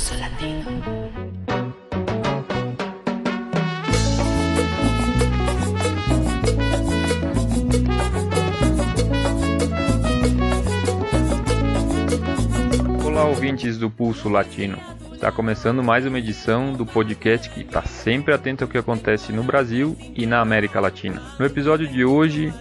Pulso Latino. Olá, ouvintes do Pulso Latino. Está começando mais uma edição do podcast que está sempre atento ao que acontece no Brasil e na América Latina. No episódio de hoje,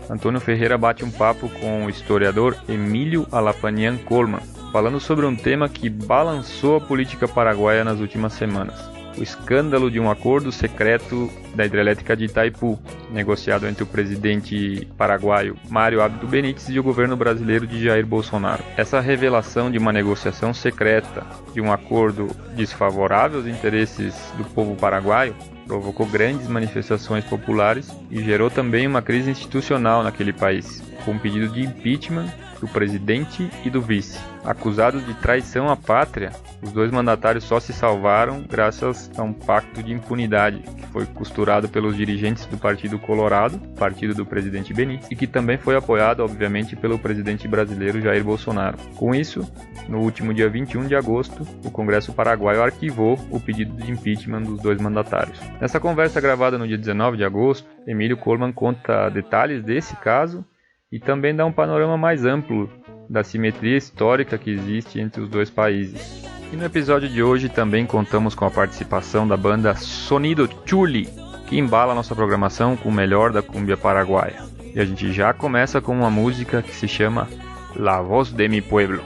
Antônio Ferreira bate um papo com o historiador Emílio Alapanian Colman, falando sobre um tema que balançou a política paraguaia nas últimas semanas: o escândalo de um acordo secreto da hidrelétrica de Itaipu, negociado entre o presidente paraguaio Mário Abdo Benítez e o governo brasileiro de Jair Bolsonaro. Essa revelação de uma negociação secreta de um acordo desfavorável aos interesses do povo paraguaio provocou grandes manifestações populares e gerou também uma crise institucional naquele país, com um pedido de impeachment do presidente e do vice. Acusados de traição à pátria, os dois mandatários só se salvaram graças a um pacto de impunidade que foi costurado pelos dirigentes do Partido Colorado, partido do presidente Benítez, e que também foi apoiado, obviamente, pelo presidente brasileiro Jair Bolsonaro. Com isso, no último dia 21 de agosto, o Congresso paraguaio arquivou o pedido de impeachment dos dois mandatários. Nessa conversa gravada no dia 19 de agosto, Emílio Colman conta detalhes desse caso e também dá um panorama mais amplo da simetria histórica que existe entre os dois países. E no episódio de hoje também contamos com a participação da banda Sonido Chuli, que embala a nossa programação com o melhor da cumbia paraguaia. E a gente já começa com uma música que se chama La Voz de Mi Pueblo.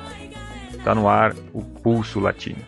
Está no ar o Pulso Latino.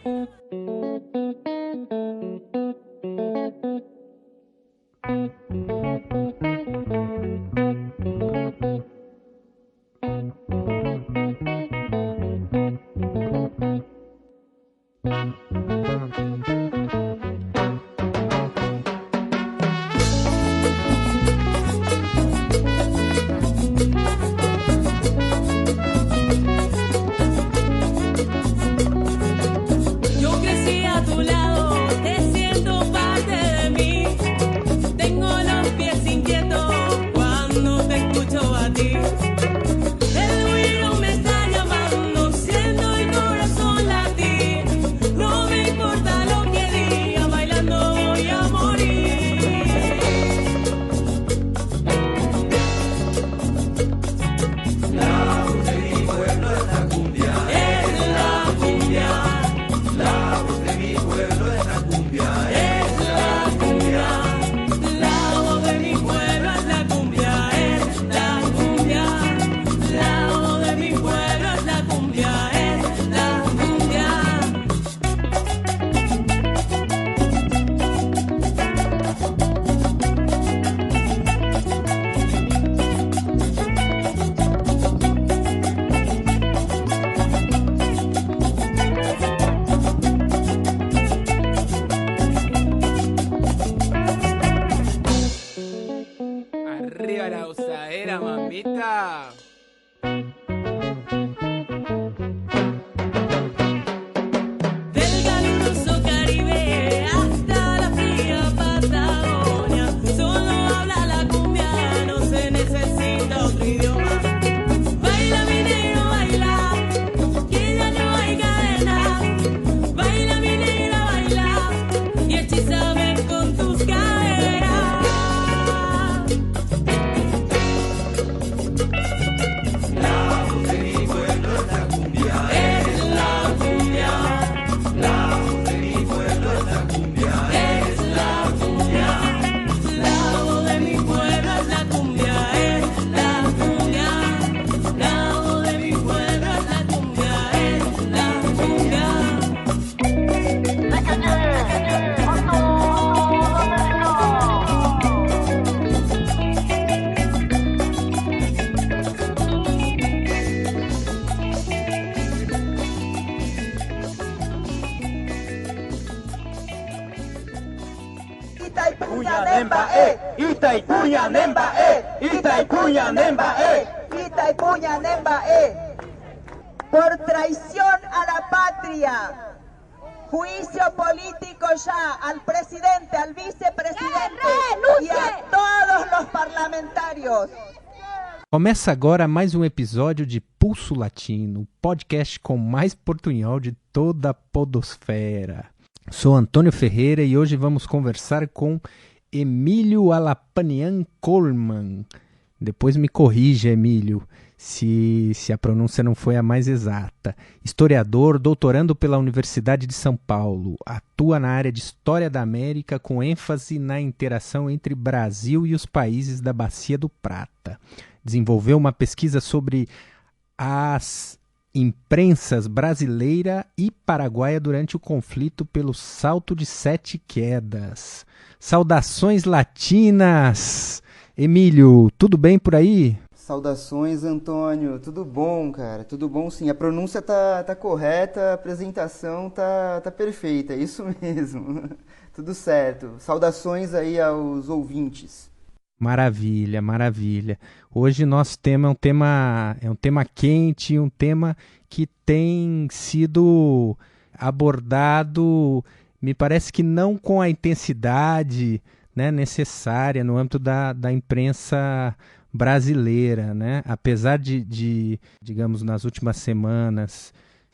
Arriba la usadera, mamita. Del caluroso Caribe hasta la fría Patagonia, solo habla la cumbia, no se necesita otro idioma. Baila mi negro, baila, que ya no hay cadena. Baila mi negra, baila, y hechízame con tus caderas. Por traición a la patria, juicio político ya al presidente, al vicepresidente y a todos los parlamentarios. Começa agora mais um episódio de Pulso Latino, o podcast com mais portunhol de toda a podosfera. Sou Antônio Ferreira e hoje vamos conversar com Emílio Alapanian Colman. Depois me corrija, Emílio, se a pronúncia não foi a mais exata. Historiador, doutorando pela Universidade de São Paulo. Atua na área de História da América com ênfase na interação entre Brasil e os países da Bacia do Prata. Desenvolveu uma pesquisa sobre as imprensas brasileira e paraguaia durante o conflito pelo Salto de Sete Quedas. Saudações latinas! Emílio, tudo bem por aí? Saudações, Antônio. Tudo bom, cara? Tudo bom, sim. A pronúncia tá correta, a apresentação tá perfeita. É isso mesmo. Tudo certo. Saudações aí aos ouvintes. Maravilha, maravilha. Hoje nosso tema é um tema quente, um tema que tem sido abordado, me parece que não com a intensidade, né, necessária no âmbito da imprensa brasileira, né? Apesar de, digamos, nas últimas semanas,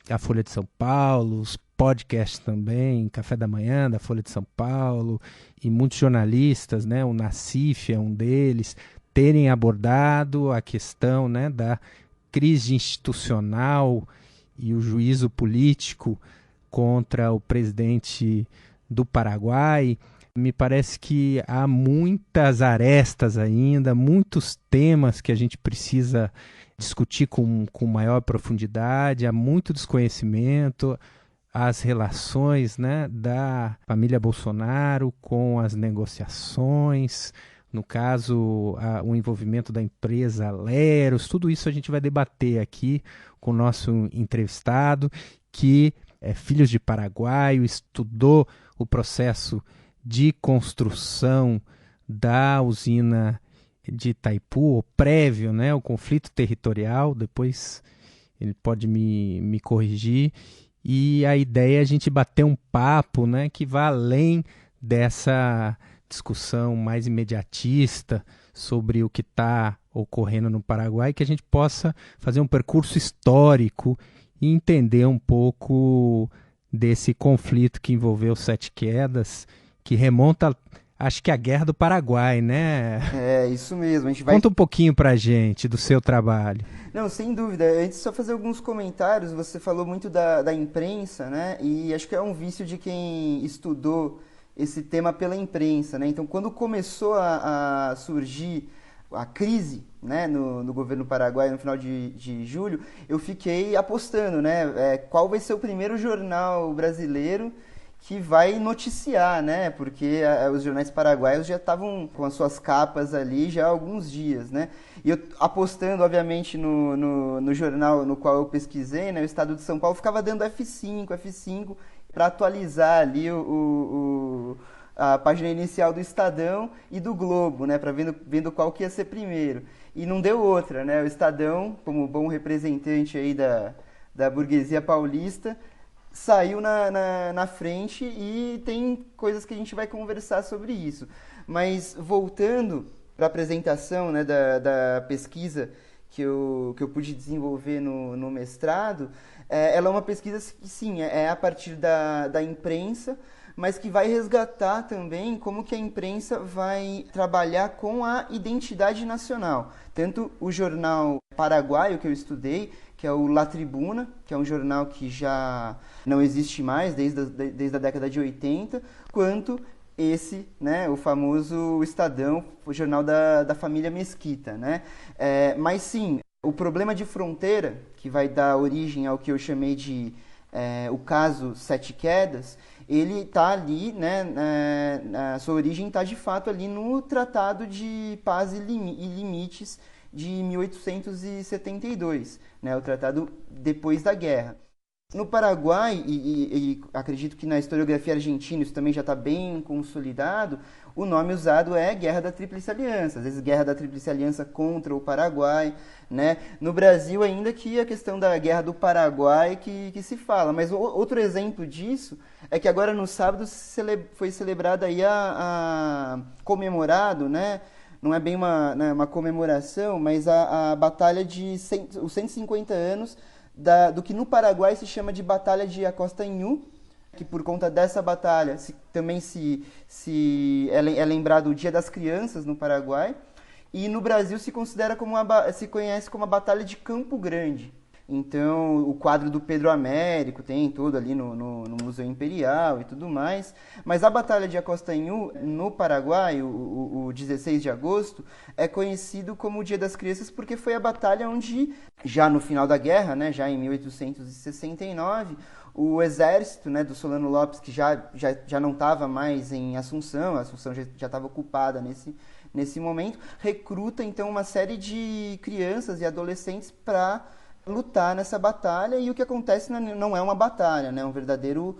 a Folha de São Paulo, os podcasts também, Café da Manhã da Folha de São Paulo, e muitos jornalistas, né, o Nassif é um deles, terem abordado a questão, né, da crise institucional e o juízo político contra o presidente do Paraguai. Me parece que há muitas arestas ainda, muitos temas que a gente precisa discutir com maior profundidade, há muito desconhecimento, as relações, né, da família Bolsonaro com as negociações, no caso, o envolvimento da empresa Leros, tudo isso a gente vai debater aqui com o nosso entrevistado, que é filho de paraguaio, estudou o processo de construção da usina de Itaipu, o prévio, né, o conflito territorial, depois ele pode me corrigir, e a ideia é a gente bater um papo, né, que vá além dessa discussão mais imediatista sobre o que está ocorrendo no Paraguai, que a gente possa fazer um percurso histórico e entender um pouco desse conflito que envolveu Sete Quedas, que remonta, acho que a Guerra do Paraguai, né? É, isso mesmo. A gente vai... Conta um pouquinho pra gente do seu trabalho. Não, sem dúvida. Antes, só fazer alguns comentários. Você falou muito da imprensa, né? E acho que é um vício de quem estudou esse tema pela imprensa, né? Então, quando começou a surgir a crise, né, no governo paraguaio no final de julho, eu fiquei apostando, né? Qual vai ser o primeiro jornal brasileiro que vai noticiar, né? Porque os jornais paraguaios já estavam com as suas capas ali já há alguns dias, né? E eu apostando, obviamente, no jornal no qual eu pesquisei, né? O Estado de São Paulo ficava dando F5, para atualizar ali a página inicial do Estadão e do Globo, né? Para vendo qual que ia ser primeiro. E não deu outra, né? O Estadão, como bom representante aí da burguesia paulista, saiu na frente, e tem coisas que a gente vai conversar sobre isso. Mas voltando para a apresentação, né, da pesquisa que eu pude desenvolver no mestrado, ela é uma pesquisa que, sim, é a partir da imprensa, mas que vai resgatar também como que a imprensa vai trabalhar com a identidade nacional. Tanto o jornal paraguaio que eu estudei, que é o La Tribuna, que é um jornal que já não existe mais desde a década de 80, quanto esse, né, o famoso Estadão, o jornal da família Mesquita, né? Mas sim, o problema de fronteira, que vai dar origem ao que eu chamei de o caso Sete Quedas, ele está ali, né, a sua origem está de fato ali no Tratado de Paz e Limites de 1872, né, o tratado depois da guerra. No Paraguai, e acredito que na historiografia argentina isso também já está bem consolidado, o nome usado é Guerra da Tríplice Aliança, às vezes Guerra da Tríplice Aliança contra o Paraguai, né? No Brasil ainda que a questão da Guerra do Paraguai que se fala, mas outro exemplo disso é que agora no sábado foi celebrado aí comemorado, né, não é bem uma comemoração, mas a batalha os 150 anos do que no Paraguai se chama de Batalha de Acostanhú, que por conta dessa batalha também é lembrado o Dia das Crianças no Paraguai, e no Brasil se conhece como a Batalha de Campo Grande. Então, o quadro do Pedro Américo tem todo ali no Museu Imperial e tudo mais. Mas a Batalha de Acostanhú, no Paraguai, o 16 de agosto, é conhecido como o Dia das Crianças porque foi a batalha onde, já no final da guerra, né, já em 1869, o exército, né, do Solano Lopes, que já não estava mais em Assunção, a Assunção já estava ocupada nesse momento, recruta então uma série de crianças e adolescentes para lutar nessa batalha, e o que acontece não é uma batalha, né? É um verdadeiro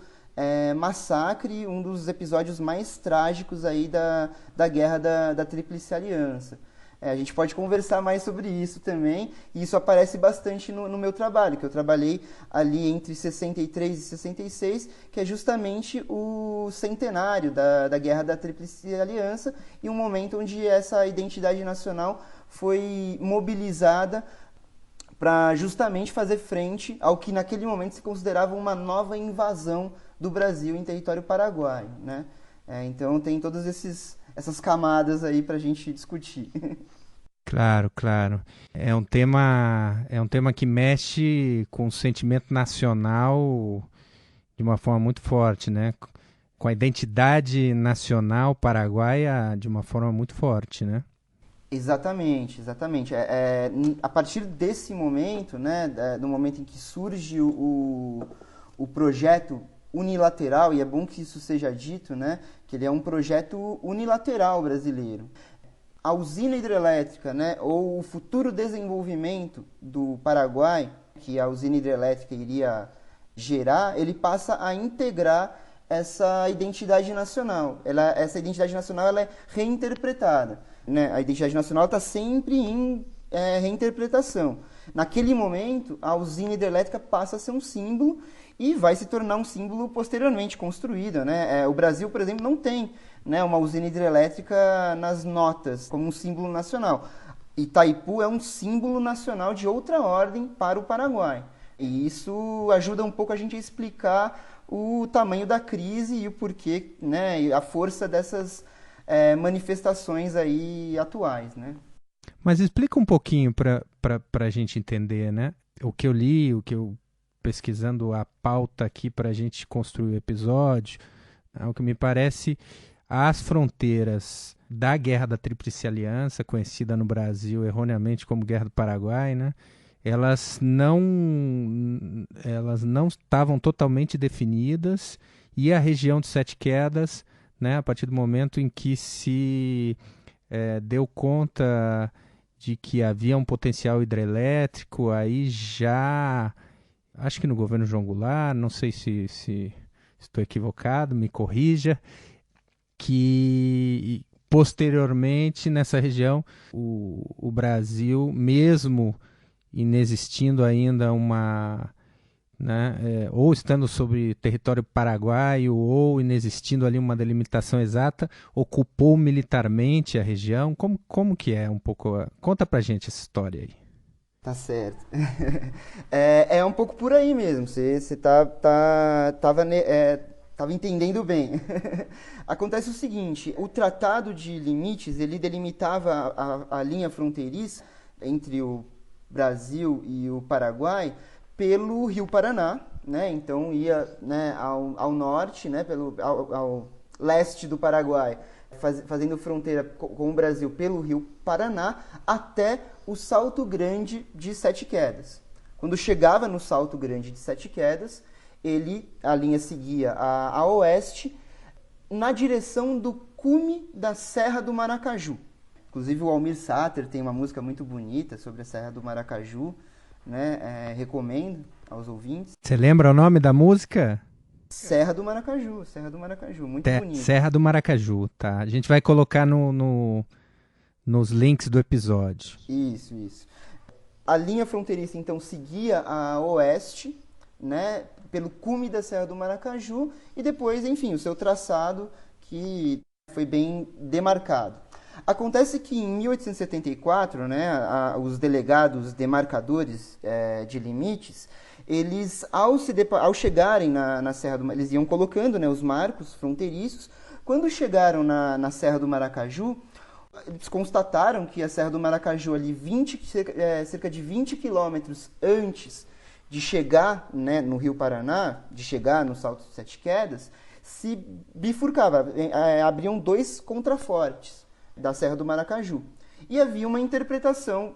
massacre, um dos episódios mais trágicos aí da Guerra da Tríplice Aliança. A gente pode conversar mais sobre isso também, e isso aparece bastante no meu trabalho, que eu trabalhei ali entre 63 e 66, que é justamente o centenário da Guerra da Tríplice Aliança, e um momento onde essa identidade nacional foi mobilizada para justamente fazer frente ao que naquele momento se considerava uma nova invasão do Brasil em território paraguaio, né? Então tem todas essas camadas aí para a gente discutir. Claro, claro. É um tema que mexe com o sentimento nacional de uma forma muito forte, né? Com a identidade nacional paraguaia de uma forma muito forte, né? Exatamente. A partir desse momento, né, no momento em que surge o projeto unilateral, e é bom que isso seja dito, né, que ele é um projeto unilateral brasileiro. A usina hidrelétrica, né, ou o futuro desenvolvimento do Paraguai, que a usina hidrelétrica iria gerar, ele passa a integrar essa identidade nacional. Essa identidade nacional ela é reinterpretada, né? A identidade nacional está sempre em reinterpretação. Naquele momento, a usina hidrelétrica passa a ser um símbolo e vai se tornar um símbolo posteriormente construído, né? O Brasil, por exemplo, não tem, né, uma usina hidrelétrica nas notas como um símbolo nacional. Itaipu é um símbolo nacional de outra ordem para o Paraguai. E isso ajuda um pouco a gente a explicar o tamanho da crise e o porquê, né, e a força dessas manifestações aí atuais, né? Mas explica um pouquinho para a gente entender, né? O que eu li, o que eu pesquisando a pauta aqui para a gente construir o episódio, o que me parece, as fronteiras da Guerra da Tríplice Aliança, conhecida no Brasil erroneamente como Guerra do Paraguai, né? Elas não estavam totalmente definidas, e a região de Sete Quedas, né, a partir do momento em que se deu conta de que havia um potencial hidrelétrico, aí já, acho que no governo João Goulart, não sei se estou equivocado, me corrija, que posteriormente nessa região o Brasil, mesmo inexistindo ainda uma, né, ou estando sobre território paraguaio ou inexistindo ali uma delimitação exata, ocupou militarmente a região. Como que é um pouco? Conta pra gente essa história aí. Tá certo. É um pouco por aí mesmo. Você estava entendendo bem. Acontece o seguinte: o Tratado de Limites ele delimitava a linha fronteiriça entre o Brasil e o Paraguai pelo Rio Paraná, né? Então ia, né, ao norte, né, ao leste do Paraguai, fazendo fronteira com o Brasil pelo Rio Paraná até o Salto Grande de Sete Quedas. Quando chegava no Salto Grande de Sete Quedas, a linha seguia a oeste na direção do cume da Serra do Maracaju. Inclusive o Almir Sater tem uma música muito bonita sobre a Serra do Maracaju, né? Recomendo aos ouvintes. Você lembra o nome da música? Serra do Maracaju, muito bonita. Serra do Maracaju, tá? A gente vai colocar nos links do episódio. Isso. A linha fronteiriça, então, seguia a oeste, né, pelo cume da Serra do Maracaju, e depois, enfim, o seu traçado que foi bem demarcado. Acontece que em 1874, né, os delegados demarcadores de limites, eles, ao chegarem na Serra do Maracaju, eles iam colocando, né, os marcos fronteiriços. Quando chegaram na Serra do Maracaju, eles constataram que a Serra do Maracaju, ali cerca de 20 quilômetros antes de chegar, né, no Rio Paraná, de chegar no Salto de Sete Quedas, se bifurcava, abriam 2 contrafortes da Serra do Maracaju. E havia uma interpretação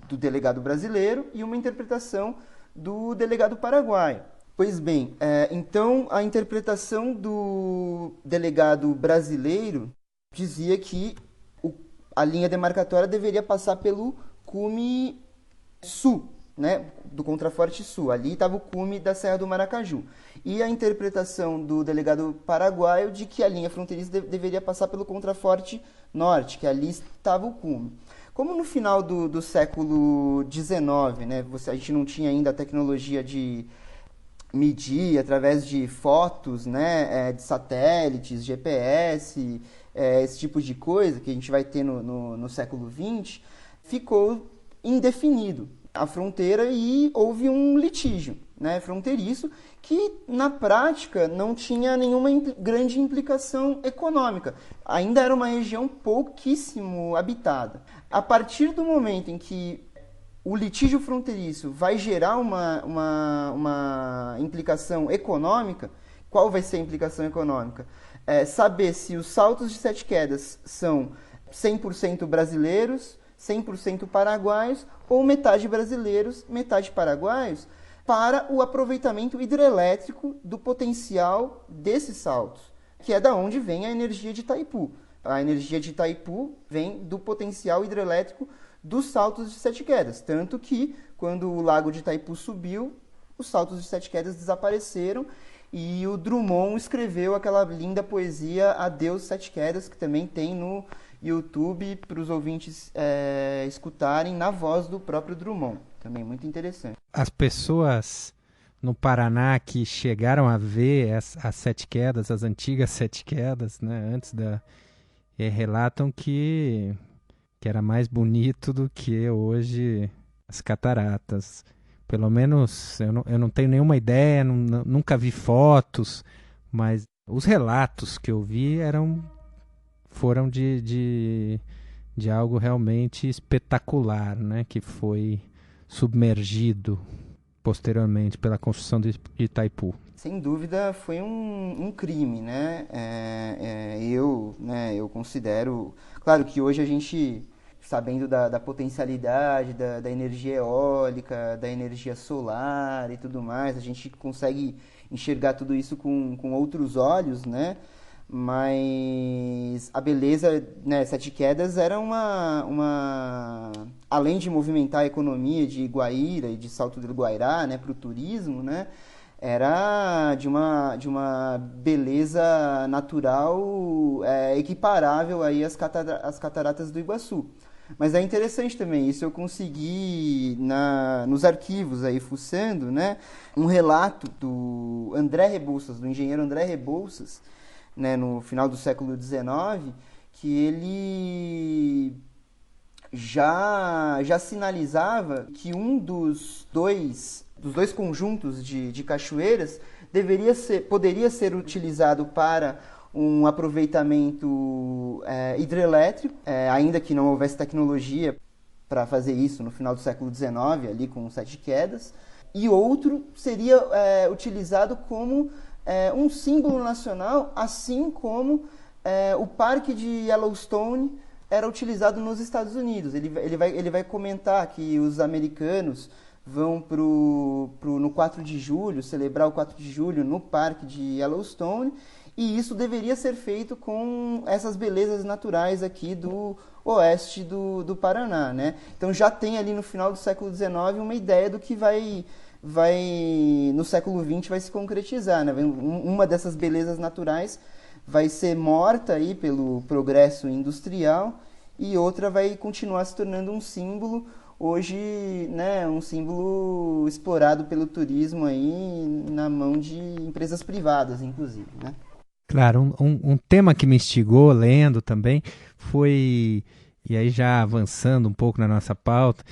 do delegado brasileiro e uma interpretação do delegado paraguaio. Pois bem, então a interpretação do delegado brasileiro dizia que a linha demarcatória deveria passar pelo cume sul, né, do contraforte sul. Ali estava o cume da Serra do Maracaju. E a interpretação do delegado paraguaio de que a linha fronteiriça deveria passar pelo contraforte norte, que ali estava o cume. Como no final do século XIX, né, a gente não tinha ainda a tecnologia de medir através de fotos, né, de satélites, GPS, esse tipo de coisa que a gente vai ter no século XX, ficou indefinido a fronteira e houve um litígio, né, fronteiriço que, na prática, não tinha nenhuma grande implicação econômica. Ainda era uma região pouquíssimo habitada. A partir do momento em que o litígio fronteiriço vai gerar uma implicação econômica, qual vai ser a implicação econômica? Saber se os Saltos de Sete Quedas são 100% brasileiros, 100% paraguaios, ou metade brasileiros, metade paraguaios, para o aproveitamento hidrelétrico do potencial desses saltos, que é da onde vem a energia de Itaipu. A energia de Itaipu vem do potencial hidrelétrico dos Saltos de Sete Quedas, tanto que, quando o lago de Itaipu subiu, os Saltos de Sete Quedas desapareceram e o Drummond escreveu aquela linda poesia Adeus Sete Quedas, que também tem no YouTube para os ouvintes escutarem na voz do próprio Drummond. Também muito interessante. As pessoas no Paraná que chegaram a ver as Sete Quedas, as antigas Sete Quedas, né, antes relatam que era mais bonito do que hoje as cataratas. Pelo menos eu não tenho nenhuma ideia, nunca vi fotos, mas os relatos que eu vi foram de algo realmente espetacular, né, que foi submergido posteriormente pela construção de Itaipu. Sem dúvida foi um crime, né? Eu considero... Claro que hoje a gente, sabendo da potencialidade da energia eólica, da energia solar e tudo mais, a gente consegue enxergar tudo isso com outros olhos, né? Mas a beleza, né, Sete Quedas era além de movimentar a economia de Guaíra e de Salto do Guairá, né, para o turismo, né, era de uma beleza natural equiparável aí às cataratas do Iguaçu. Mas é interessante também, isso eu consegui nos arquivos aí, fuçando, né, um relato do André Rebouças, do engenheiro André Rebouças, né, no final do século XIX, que ele já sinalizava que um dos dois conjuntos de cachoeiras poderia ser utilizado para um aproveitamento hidrelétrico, ainda que não houvesse tecnologia para fazer isso no final do século XIX, ali com Sete Quedas, e outro seria utilizado como um símbolo nacional, assim como o Parque de Yellowstone era utilizado nos Estados Unidos. Ele vai comentar que os americanos vão no 4 de julho, celebrar o 4 de julho no Parque de Yellowstone, e isso deveria ser feito com essas belezas naturais aqui do oeste do Paraná, né? Então já tem ali no final do século XIX uma ideia do que no século XX vai se concretizar, né? Uma dessas belezas naturais vai ser morta aí pelo progresso industrial e outra vai continuar se tornando um símbolo, hoje, né, um símbolo explorado pelo turismo aí na mão de empresas privadas, inclusive, né? Claro, um tema que me instigou lendo também foi, e aí já avançando um pouco na nossa pauta,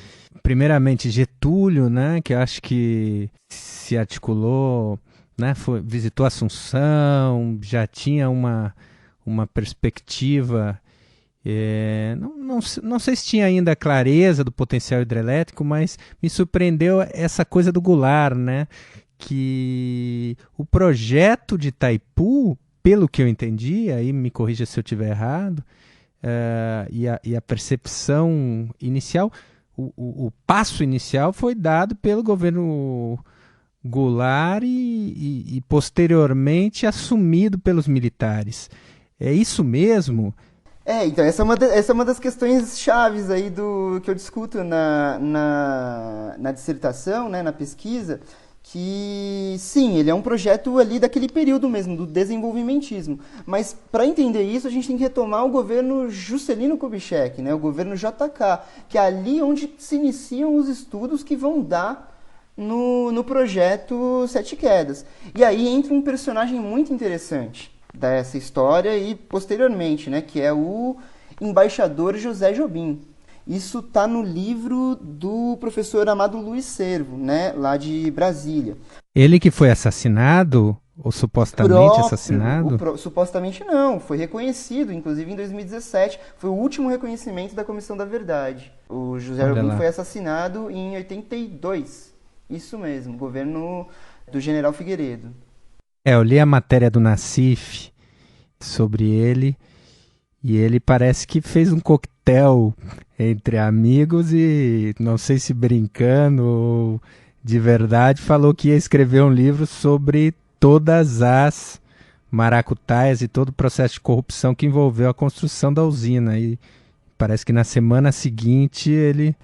primeiramente Getúlio, né, que eu acho que se articulou, né, visitou Assunção, já tinha uma perspectiva, não sei se tinha ainda a clareza do potencial hidrelétrico, mas me surpreendeu essa coisa do Goulart, né, que o projeto de Itaipu, pelo que eu entendi, aí me corrija se eu estiver errado, e a percepção inicial, o passo inicial foi dado pelo governo Goulart e posteriormente assumido pelos militares. É isso mesmo? Então, essa é uma das questões chaves aí que eu discuto na dissertação, né, na pesquisa, que sim, ele é um projeto ali daquele período mesmo, do desenvolvimentismo. Mas para entender isso, a gente tem que retomar o governo Juscelino Kubitschek, né, o governo JK, que é ali onde se iniciam os estudos que vão dar no projeto Sete Quedas. E aí entra um personagem muito interessante dessa história e posteriormente, né, que é o embaixador José Jobim. Isso está no livro do professor Amado Luiz Cervo, né, lá de Brasília. Ele que foi assassinado, ou supostamente assassinado? Supostamente não, foi reconhecido, inclusive em 2017, foi o último reconhecimento da Comissão da Verdade. O José Jobim foi assassinado em 82, isso mesmo, governo do general Figueiredo. Eu li a matéria do Nassif sobre ele, e ele parece que fez um coquetel entre amigos e, não sei se brincando ou de verdade, falou que ia escrever um livro sobre todas as maracutaias e todo o processo de corrupção que envolveu a construção da usina. E parece que na semana seguinte ele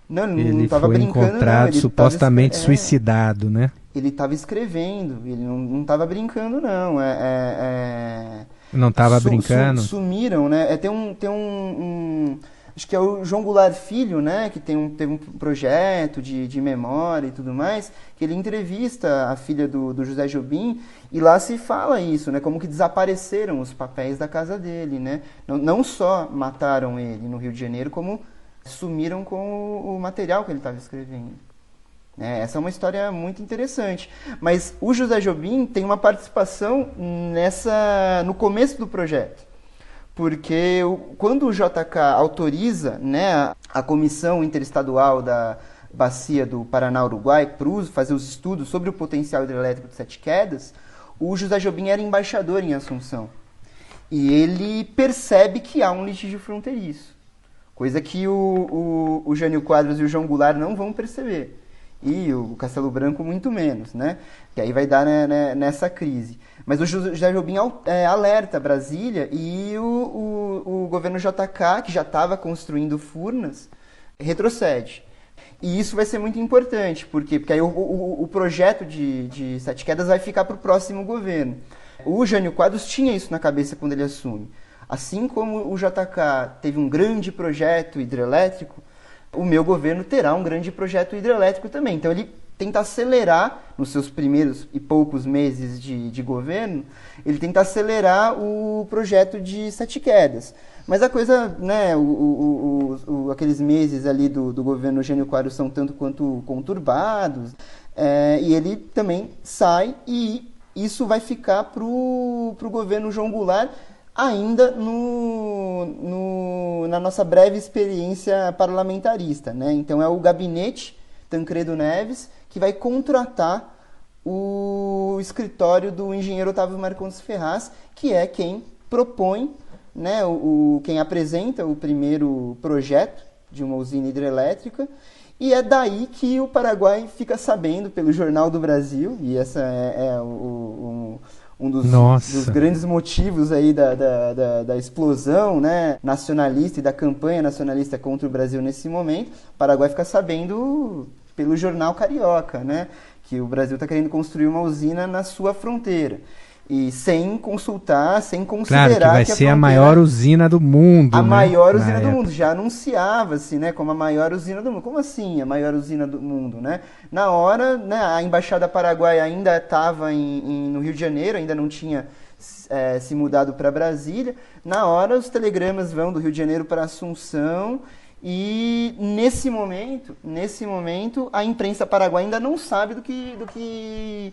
foi encontrado supostamente suicidado, né? Ele estava escrevendo, ele não estava brincando, não. Não estava brincando? Sumiram, né? Tem um acho que é o João Goulart Filho, né? Que teve um projeto de memória e tudo mais, que ele entrevista a filha do José Jobim, e lá se fala isso, né? Como que desapareceram os papéis da casa dele, né? Não só mataram ele no Rio de Janeiro, como sumiram com o material que ele estava escrevendo. Essa é uma história muito interessante. Mas o José Jobim tem uma participação no começo do projeto. Porque quando o JK autoriza, né, a Comissão Interestadual da Bacia do Paraná-Uruguai para fazer os estudos sobre o potencial hidrelétrico de Sete Quedas, o José Jobim era embaixador em Assunção. E ele percebe que há um litígio fronteiriço. Coisa que o Jânio Quadros e o João Goulart não vão perceber. E o Castelo Branco muito menos, né? Que aí vai dar, né, nessa crise. Mas o José Jobim alerta Brasília e o governo JK, que já estava construindo Furnas, retrocede. E isso vai ser muito importante, porque aí o projeto de Sete Quedas vai ficar para o próximo governo. O Jânio Quadros tinha isso na cabeça quando ele assume. Assim como o JK teve um grande projeto hidrelétrico, o meu governo terá um grande projeto hidrelétrico também. Então ele tenta acelerar, nos seus primeiros e poucos meses de governo, ele tenta acelerar o projeto de Sete Quedas. Mas a coisa, né, aqueles meses ali do governo Jânio Quadros são tanto quanto conturbados, e ele também sai, e isso vai ficar para o governo João Goulart, ainda na nossa breve experiência parlamentarista, né? Então é o gabinete Tancredo Neves que vai contratar o escritório do engenheiro Otávio Marcondes Ferraz, que é quem propõe, né, quem apresenta o primeiro projeto de uma usina hidrelétrica, e é daí que o Paraguai fica sabendo pelo Jornal do Brasil, e essa um dos grandes motivos aí da explosão, né, nacionalista e da campanha nacionalista contra o Brasil nesse momento. O Paraguai fica sabendo pelo jornal carioca, né, que o Brasil está querendo construir uma usina na sua fronteira. E sem consultar, sem Claro, considerar que vai que a ser a fronteira- maior usina do mundo, a né? maior Na usina do época. mundo. Já anunciava-se, né, como a maior usina do mundo. Como assim a maior usina do mundo, né? Na hora, né, a Embaixada Paraguaia ainda estava no Rio de Janeiro, ainda não tinha se mudado para Brasília. Na hora, os telegramas vão do Rio de Janeiro para Assunção e, nesse momento, a imprensa paraguaia ainda não sabe do que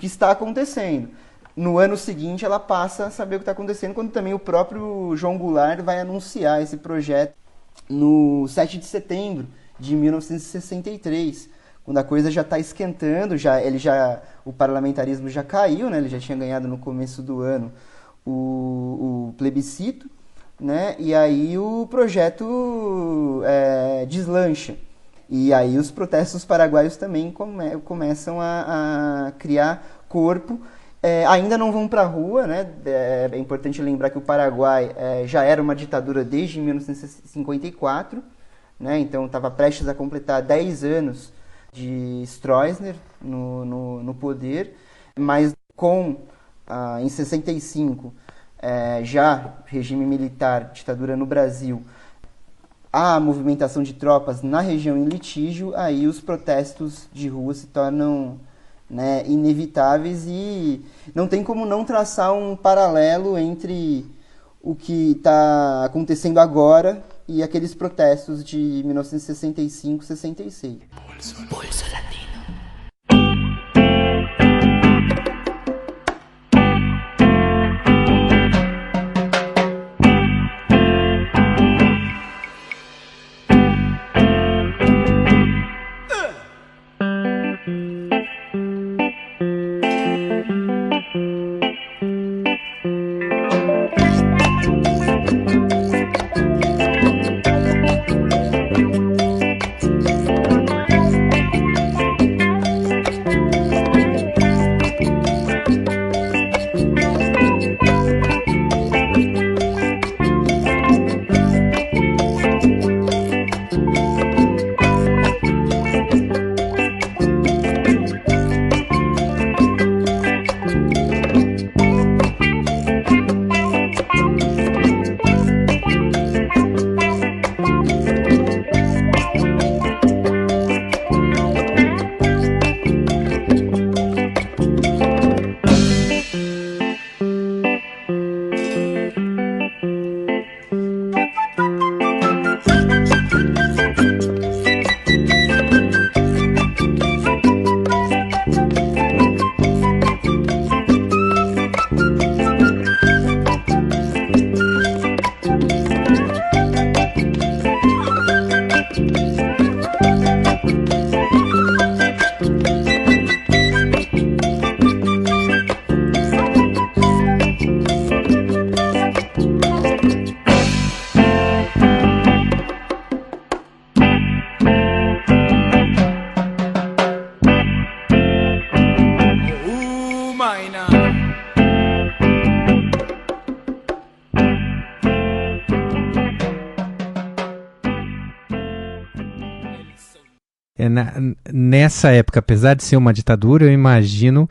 está acontecendo. No ano seguinte, ela passa a saber o que está acontecendo, quando também o próprio João Goulart vai anunciar esse projeto no 7 de setembro de 1963, quando a coisa já está esquentando, o parlamentarismo já caiu, né? Ele já tinha ganhado no começo do ano o plebiscito, né? E aí o projeto deslancha. E aí os protestos paraguaios também começam a criar corpo. Ainda não vão para a rua, né? É importante lembrar que o Paraguai já era uma ditadura desde 1954, né? Então estava prestes a completar 10 anos de Stroessner no poder, mas em 65, já regime militar, ditadura no Brasil, a movimentação de tropas na região em litígio, aí os protestos de rua se tornam, né, inevitáveis, e não tem como não traçar um paralelo entre o que está acontecendo agora e aqueles protestos de 1965, 66. Pulso Latino. Nessa época, apesar de ser uma ditadura, eu imagino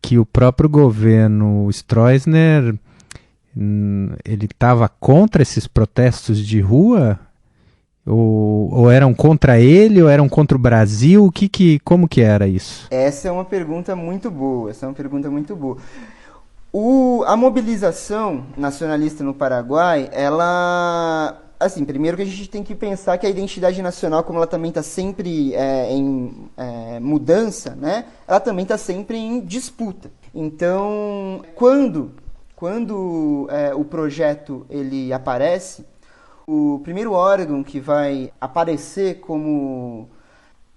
que o próprio governo Stroessner ele estava contra esses protestos de rua? Ou eram contra ele, ou eram contra o Brasil? Como que era isso? Essa é uma pergunta muito boa. A mobilização nacionalista no Paraguai, ela... Assim, primeiro que a gente tem que pensar que a identidade nacional, como ela também está sempre em mudança, né? Ela também está sempre em disputa. Então, quando o projeto ele aparece, o primeiro órgão que vai aparecer como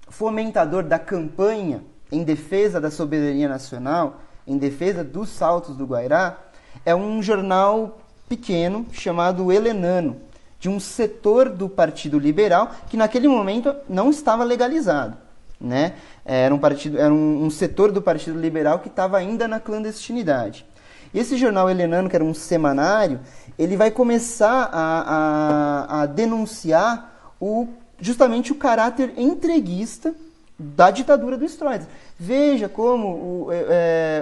fomentador da campanha em defesa da soberania nacional, em defesa dos Saltos do Guairá, é um jornal pequeno chamado El Enano, de um setor do Partido Liberal que naquele momento não estava legalizado, né? Era um setor do Partido Liberal que estava ainda na clandestinidade. E esse jornal El Enano, que era um semanário, ele vai começar a denunciar justamente o caráter entreguista, da ditadura do Stroessner. Veja como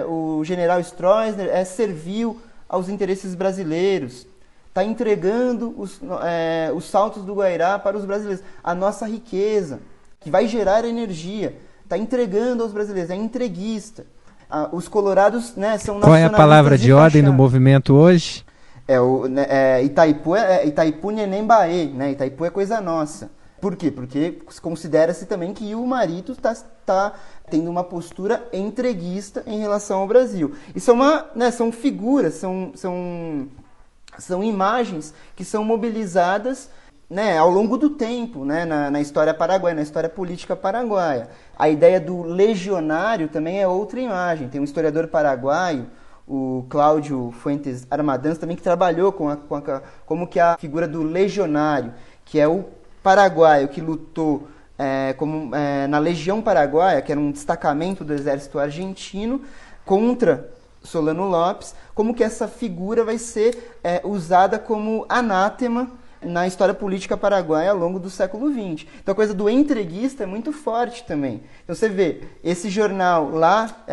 o general Stroessner servil aos interesses brasileiros, está entregando os saltos do Guairá para os brasileiros, a nossa riqueza, que vai gerar energia, está entregando aos brasileiros, é entreguista. Os colorados, né, são nacionalistas. Qual é a palavra de ordem no movimento hoje? Itaipu Neném-Baê, né? Itaipu é coisa nossa. Por quê? Porque considera-se também que o Marito está tendo uma postura entreguista em relação ao Brasil. E são figuras, são imagens que são mobilizadas, né, ao longo do tempo, né, na história paraguaia, na história política paraguaia. A ideia do legionário também é outra imagem. Tem um historiador paraguaio, o Cláudio Fuentes Armadanz, também que trabalhou como que a figura do legionário, que é o paraguaio que lutou na Legião Paraguaia, que era um destacamento do exército argentino, contra Solano Lopes, como que essa figura vai ser usada como anátema na história política paraguaia ao longo do século XX. Então a coisa do entreguista é muito forte também. Então você vê, esse jornal lá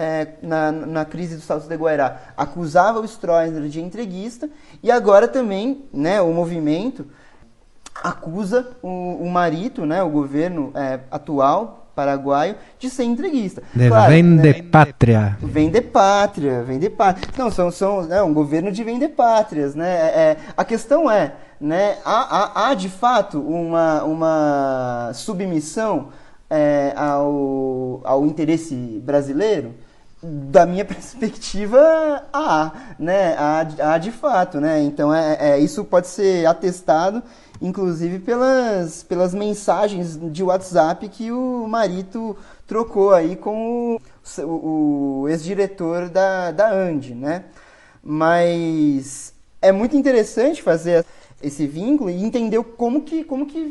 na crise dos Saltos de Guairá acusava o Stroessner de entreguista, e agora também, né, o movimento acusa o Marito, né, o governo atual paraguaio, de ser entreguista. Claro, vende pátria. Vende pátria. Não, são um governo de vende pátrias, né? A questão né, há de fato uma submissão ao interesse brasileiro? Da minha perspectiva, né? Há de fato, né? Então isso pode ser atestado, inclusive pelas mensagens de WhatsApp que o Marito trocou aí com o ex-diretor da ANDI, né? Mas é muito interessante fazer esse vínculo e entender como que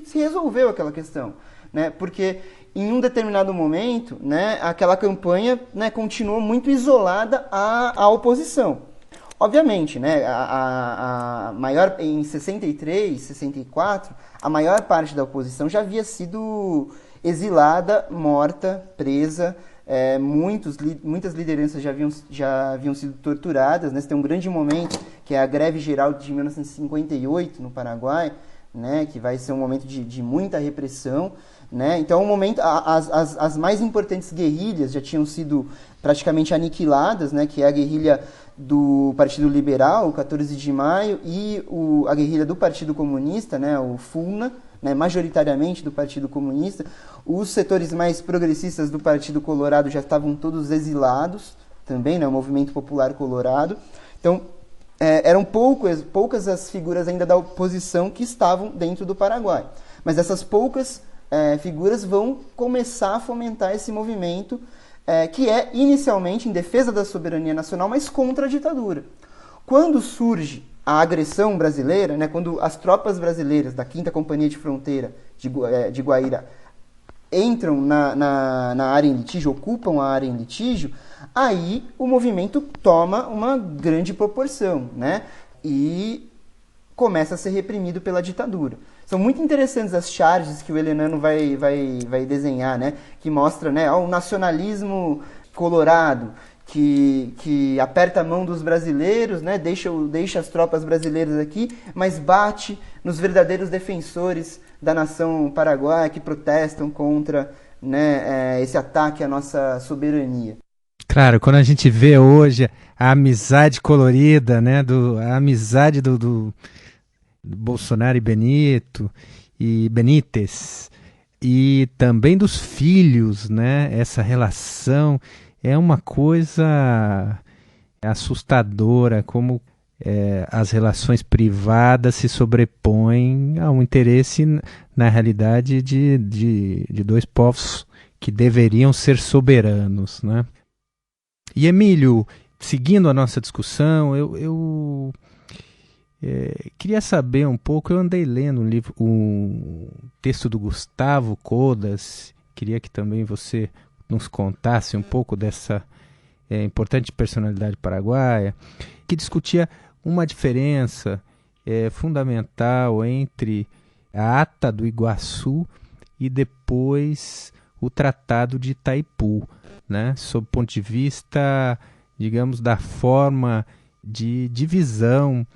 se resolveu aquela questão, né? Porque em um determinado momento, né, aquela campanha, né, continuou muito isolada à oposição. Obviamente, né, em 63, 64, a maior parte da oposição já havia sido exilada, morta, presa. Muitas lideranças já haviam sido torturadas, né? Você tem um grande momento, que é a greve geral de 1958 no Paraguai, né, que vai ser um momento de muita repressão, né? Então, um momento, as mais importantes guerrilhas já tinham sido praticamente aniquiladas, né, que é a guerrilha do Partido Liberal, o 14 de maio, e a guerrilha do Partido Comunista, né, o FUNA, né, majoritariamente do Partido Comunista. Os setores mais progressistas do Partido Colorado já estavam todos exilados também, né, o Movimento Popular Colorado. Então, eram poucas as figuras ainda da oposição que estavam dentro do Paraguai. Mas essas poucas figuras vão começar a fomentar esse movimento que é inicialmente em defesa da soberania nacional, mas contra a ditadura. Quando surge a agressão brasileira, né, quando as tropas brasileiras da 5ª Companhia de Fronteira de Guaíra entram na área em litígio, ocupam a área em litígio, aí o movimento toma uma grande proporção, né, e começa a ser reprimido pela ditadura. São muito interessantes as charges que o Helenano vai desenhar, né? Que mostra, né, o nacionalismo colorado, que aperta a mão dos brasileiros, né? Deixa as tropas brasileiras aqui, mas bate nos verdadeiros defensores da nação paraguaia que protestam contra, né, esse ataque à nossa soberania. Claro, quando a gente vê hoje a amizade colorida, né, a amizade do Bolsonaro e Benítez, e também dos filhos, né? Essa relação é uma coisa assustadora, como as relações privadas se sobrepõem ao interesse, na realidade, de dois povos que deveriam ser soberanos, né? E, Emílio, seguindo a nossa discussão, eu queria saber um pouco. Eu andei lendo um texto do Gustavo Codas, queria que também você nos contasse um pouco dessa importante personalidade paraguaia, que discutia uma diferença fundamental entre a Ata do Iguaçu e depois o Tratado de Itaipu, né? Sob o ponto de vista, digamos, da forma de divisão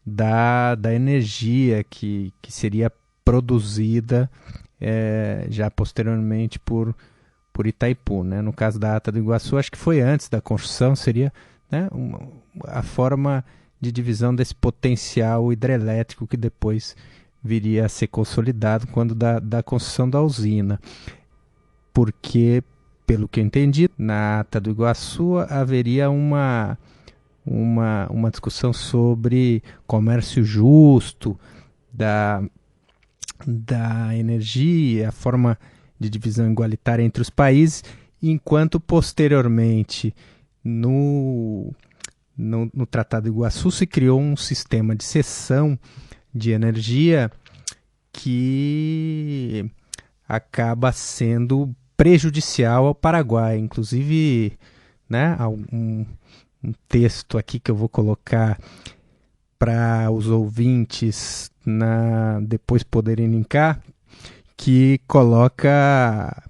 da energia que seria produzida já posteriormente por Itaipu, né? No caso da Ata do Iguaçu, acho que foi antes da construção, seria, né, a forma de divisão desse potencial hidrelétrico que depois viria a ser consolidado quando da construção da usina. Porque, pelo que eu entendi, na Ata do Iguaçu haveria uma discussão sobre comércio justo da energia, a forma de divisão igualitária entre os países, enquanto posteriormente no Tratado de Iguaçu se criou um sistema de cessão de energia que acaba sendo prejudicial ao Paraguai. Inclusive, né, um texto aqui que eu vou colocar para os ouvintes depois poderem linkar, que coloca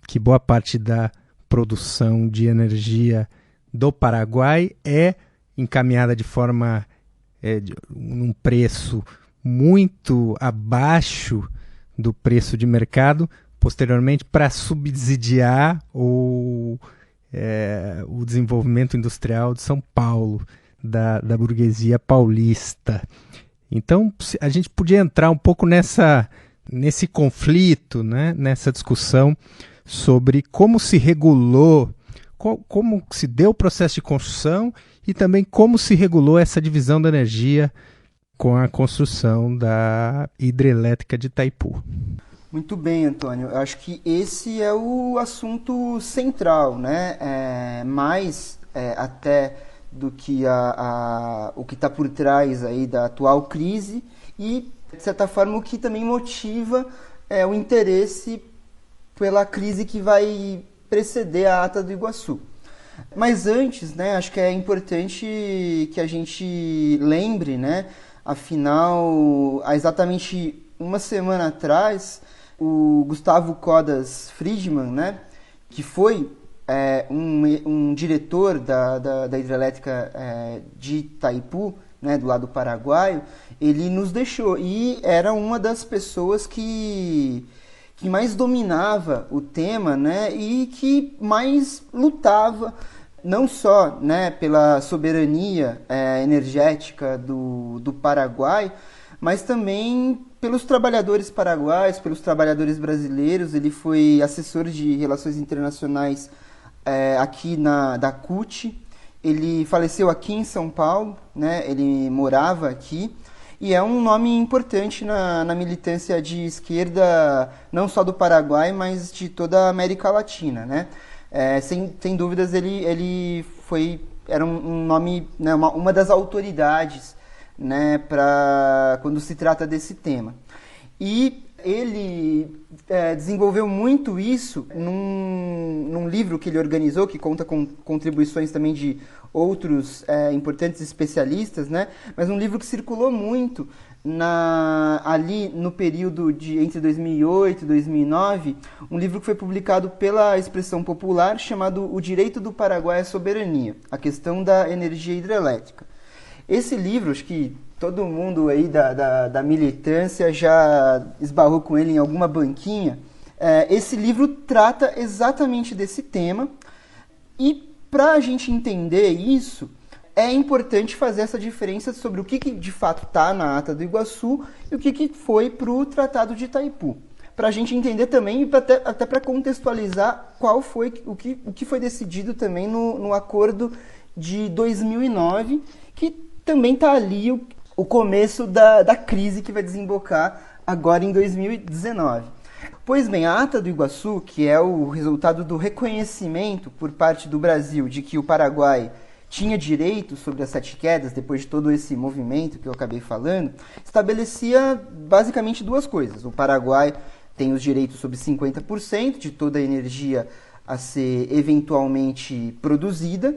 que boa parte da produção de energia do Paraguai é encaminhada de forma num preço muito abaixo do preço de mercado, posteriormente para subsidiar o desenvolvimento industrial de São Paulo, da burguesia paulista. Então a gente podia entrar um pouco nesse conflito, né, nessa discussão sobre como se regulou, como se deu o processo de construção e também como se regulou essa divisão da energia com a construção da hidrelétrica de Itaipu. Muito bem, Antônio. Eu acho que esse é o assunto central, né? Mais até do que o que está por trás aí da atual crise e, de certa forma, o que também motiva o interesse pela crise que vai preceder a Ata do Iguaçu. Mas antes, né, acho que é importante que a gente lembre, né, afinal, há exatamente uma semana atrás, o Gustavo Codas Friedman, né, que foi um diretor da hidrelétrica de Itaipu, né, do lado paraguaio, ele nos deixou e era uma das pessoas que mais dominava o tema, né, e que mais lutava não só, né, pela soberania energética do Paraguai, mas também pelos trabalhadores paraguaios, pelos trabalhadores brasileiros. Ele foi assessor de relações internacionais aqui da CUT. Ele faleceu aqui em São Paulo, né, ele morava aqui. E é um nome importante na militância de esquerda, não só do Paraguai, mas de toda a América Latina, né? Sem dúvidas, ele era um nome, né, uma das autoridades, né, quando se trata desse tema. E ele desenvolveu muito isso num livro que ele organizou, que conta com contribuições também de outros importantes especialistas, né? Mas um livro que circulou muito ali no período entre 2008 e 2009, um livro que foi publicado pela Expressão Popular, chamado O Direito do Paraguai à Soberania, a questão da energia hidrelétrica. Esse livro, acho que todo mundo aí da militância já esbarrou com ele em alguma banquinha. Esse livro trata exatamente desse tema e, para a gente entender isso, é importante fazer essa diferença sobre o que de fato está na Ata do Iguaçu e o que foi para o Tratado de Itaipu. Para a gente entender também e até para contextualizar o que foi decidido também no acordo de 2009, que também está ali o começo da crise que vai desembocar agora em 2019. Pois bem, a Ata do Iguaçu, que é o resultado do reconhecimento por parte do Brasil de que o Paraguai tinha direito sobre as 7 quedas, depois de todo esse movimento que eu acabei falando, estabelecia basicamente duas coisas. O Paraguai tem os direitos sobre 50% de toda a energia a ser eventualmente produzida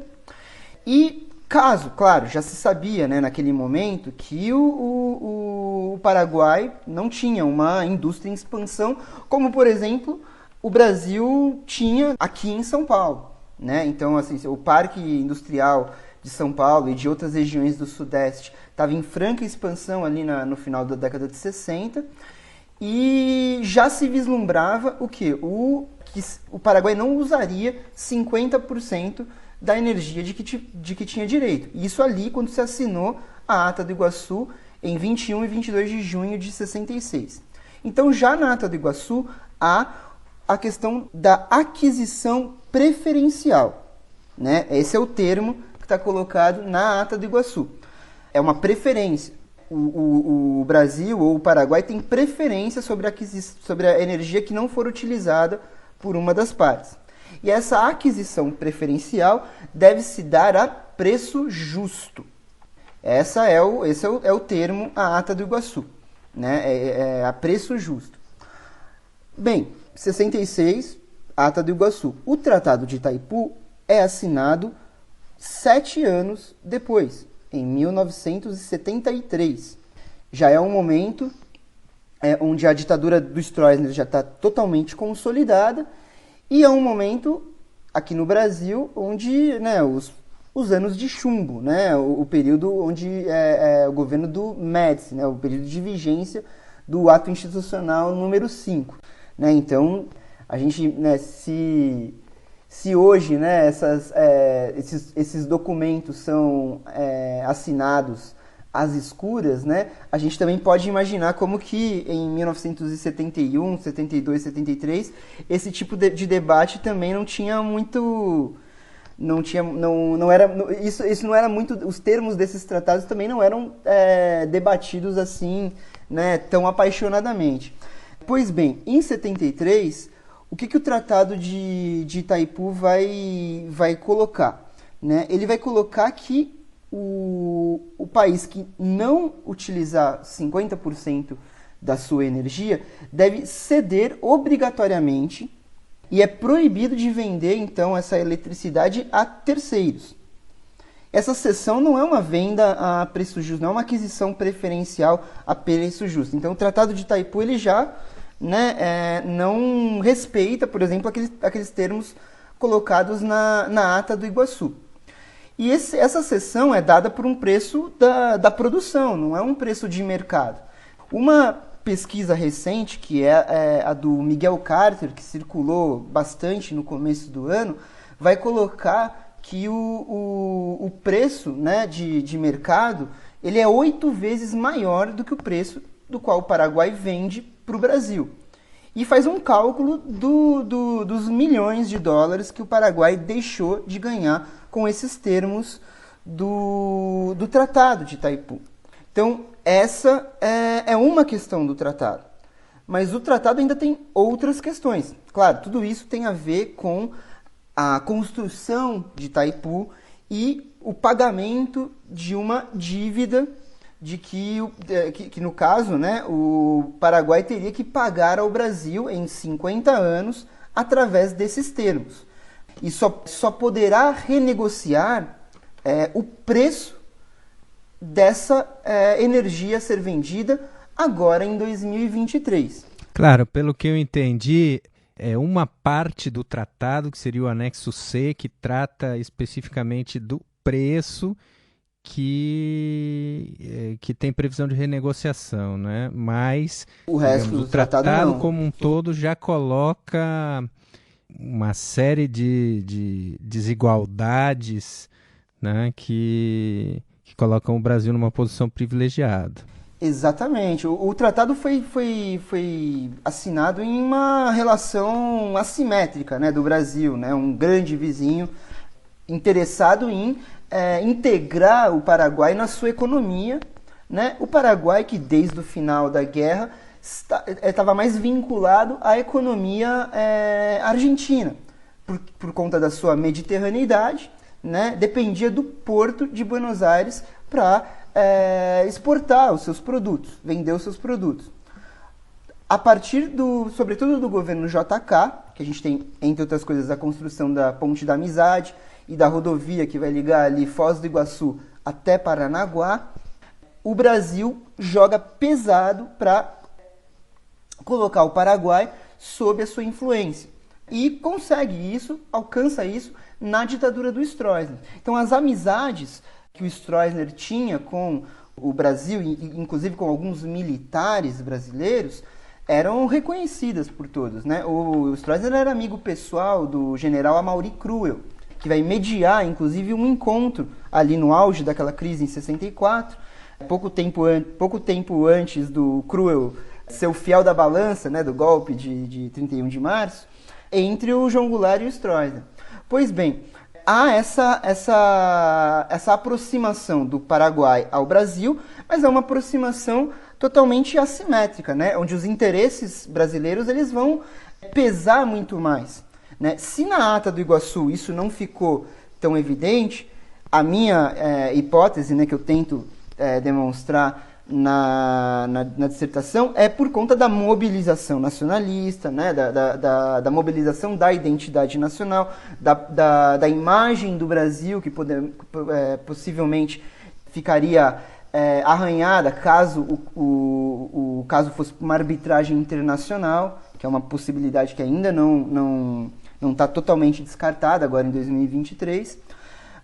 e, caso, claro, já se sabia, né, naquele momento que o Paraguai não tinha uma indústria em expansão, como, por exemplo, o Brasil tinha aqui em São Paulo, né? Então, assim, o Parque Industrial de São Paulo e de outras regiões do Sudeste estava em franca expansão ali no final da década de 60, e já se vislumbrava o quê? Que o Paraguai não usaria 50% da energia de que tinha direito. Isso ali quando se assinou a Ata do Iguaçu em 21 e 22 de junho de 66. Então, já na Ata do Iguaçu, há a questão da aquisição preferencial, né? Esse é o termo que está colocado na Ata do Iguaçu. É uma preferência. O Brasil ou o Paraguai tem preferência sobre a energia que não for utilizada por uma das partes. E essa aquisição preferencial deve se dar a preço justo. Esse é o termo, a Ata do Iguaçu, né? É a preço justo. Bem, 66, Ata do Iguaçu. O Tratado de Itaipu é assinado 7 anos depois, em 1973. Já é um momento onde a ditadura do Stroessner já está totalmente consolidada, e é um momento, aqui no Brasil, onde, né, os anos de chumbo, né, o período onde o governo do Médici, né, o período de vigência do ato institucional número 5. Né? Então, a gente, né, se hoje, né, esses documentos são assinados às escuras, né, a gente também pode imaginar como que em 1971, 72, 73, esse tipo de debate também não tinha muito... Isso não era muito... Os termos desses tratados também não eram debatidos assim, né, tão apaixonadamente. Pois bem, em 73... O que o Tratado de Itaipu vai colocar? Né? Ele vai colocar que o país que não utilizar 50% da sua energia deve ceder obrigatoriamente, e é proibido de vender, então, essa eletricidade a terceiros. Essa cessão não é uma venda a preço justo, não é uma aquisição preferencial a preço justo. Então, o Tratado de Itaipu ele já... né, não respeita, por exemplo, aqueles termos colocados na Ata do Iguaçu. E essa cessão é dada por um preço da produção, não é um preço de mercado. Uma pesquisa recente, que é a do Miguel Carter, que circulou bastante no começo do ano, vai colocar que o preço, né, de mercado ele é 8 vezes maior do que o preço do qual o Paraguai vende para o Brasil. E faz um cálculo dos milhões de dólares que o Paraguai deixou de ganhar com esses termos do Tratado de Itaipu. Então, essa é uma questão do tratado. Mas o tratado ainda tem outras questões. Claro, tudo isso tem a ver com a construção de Itaipu e o pagamento de uma dívida de que no caso, né, o Paraguai teria que pagar ao Brasil em 50 anos através desses termos. E só poderá renegociar o preço dessa energia a ser vendida agora em 2023. Claro, pelo que eu entendi, é uma parte do tratado, que seria o anexo C, que trata especificamente do preço que tem previsão de renegociação, né? Mas o resto do tratado como um todo já coloca uma série de desigualdades, né, que colocam o Brasil numa posição privilegiada. Exatamente. O tratado foi assinado em uma relação assimétrica, né, do Brasil, né, um grande vizinho interessado em integrar o Paraguai na sua economia, né? O Paraguai, que desde o final da guerra estava mais vinculado à economia argentina, por conta da sua mediterraneidade, né? Dependia do porto de Buenos Aires para exportar os seus produtos, vender os seus produtos. A partir sobretudo do governo JK, que a gente tem, entre outras coisas, a construção da Ponte da Amizade e da rodovia que vai ligar ali Foz do Iguaçu até Paranaguá, o Brasil joga pesado para colocar o Paraguai sob a sua influência. E consegue isso, alcança isso na ditadura do Stroessner. Então as amizades que o Stroessner tinha com o Brasil, inclusive com alguns militares brasileiros, eram reconhecidas por todos, né? O Stroessner era amigo pessoal do general Amaury Cruel, que vai mediar, inclusive, um encontro ali no auge daquela crise em 64, pouco tempo antes do Cruel ser o fiel da balança, né, do golpe de 31 de março, entre o João Goulart e o Stroessner. Pois bem, há essa aproximação do Paraguai ao Brasil, mas é uma aproximação totalmente assimétrica, né? Onde os interesses brasileiros eles vão pesar muito mais, né? Se na Ata do Iguaçu isso não ficou tão evidente, a minha hipótese, né, que eu tento demonstrar na dissertação é por conta da mobilização nacionalista, né, da mobilização da identidade nacional, da imagem do Brasil que possivelmente ficaria arranhada caso o caso fosse uma arbitragem internacional, que é uma possibilidade que ainda não está totalmente descartada agora em 2023.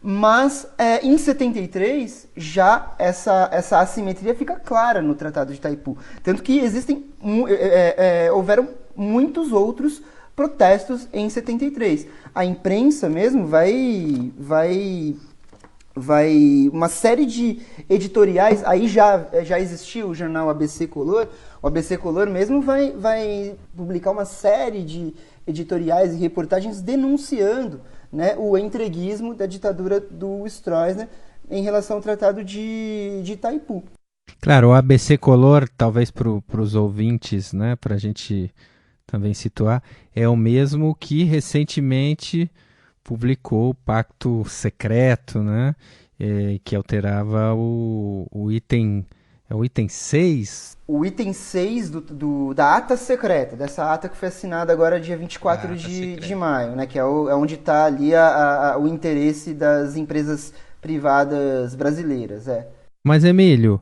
Mas em 73 já essa assimetria fica clara no Tratado de Itaipu. Tanto que houveram muitos outros protestos em 73. A imprensa mesmo vai uma série de editoriais, aí já existia o jornal ABC Color, o ABC Color mesmo vai publicar uma série de editoriais e reportagens denunciando, né, o entreguismo da ditadura do Stroessner em relação ao Tratado de Itaipu. Claro, o ABC Color, talvez para os ouvintes, né, para a gente também situar, é o mesmo que recentemente publicou o Pacto Secreto, né, que alterava o item... É o item 6? O item 6 da ata secreta, dessa ata que foi assinada agora dia 24 de maio, né, que é onde está ali o interesse das empresas privadas brasileiras. Mas, Emílio,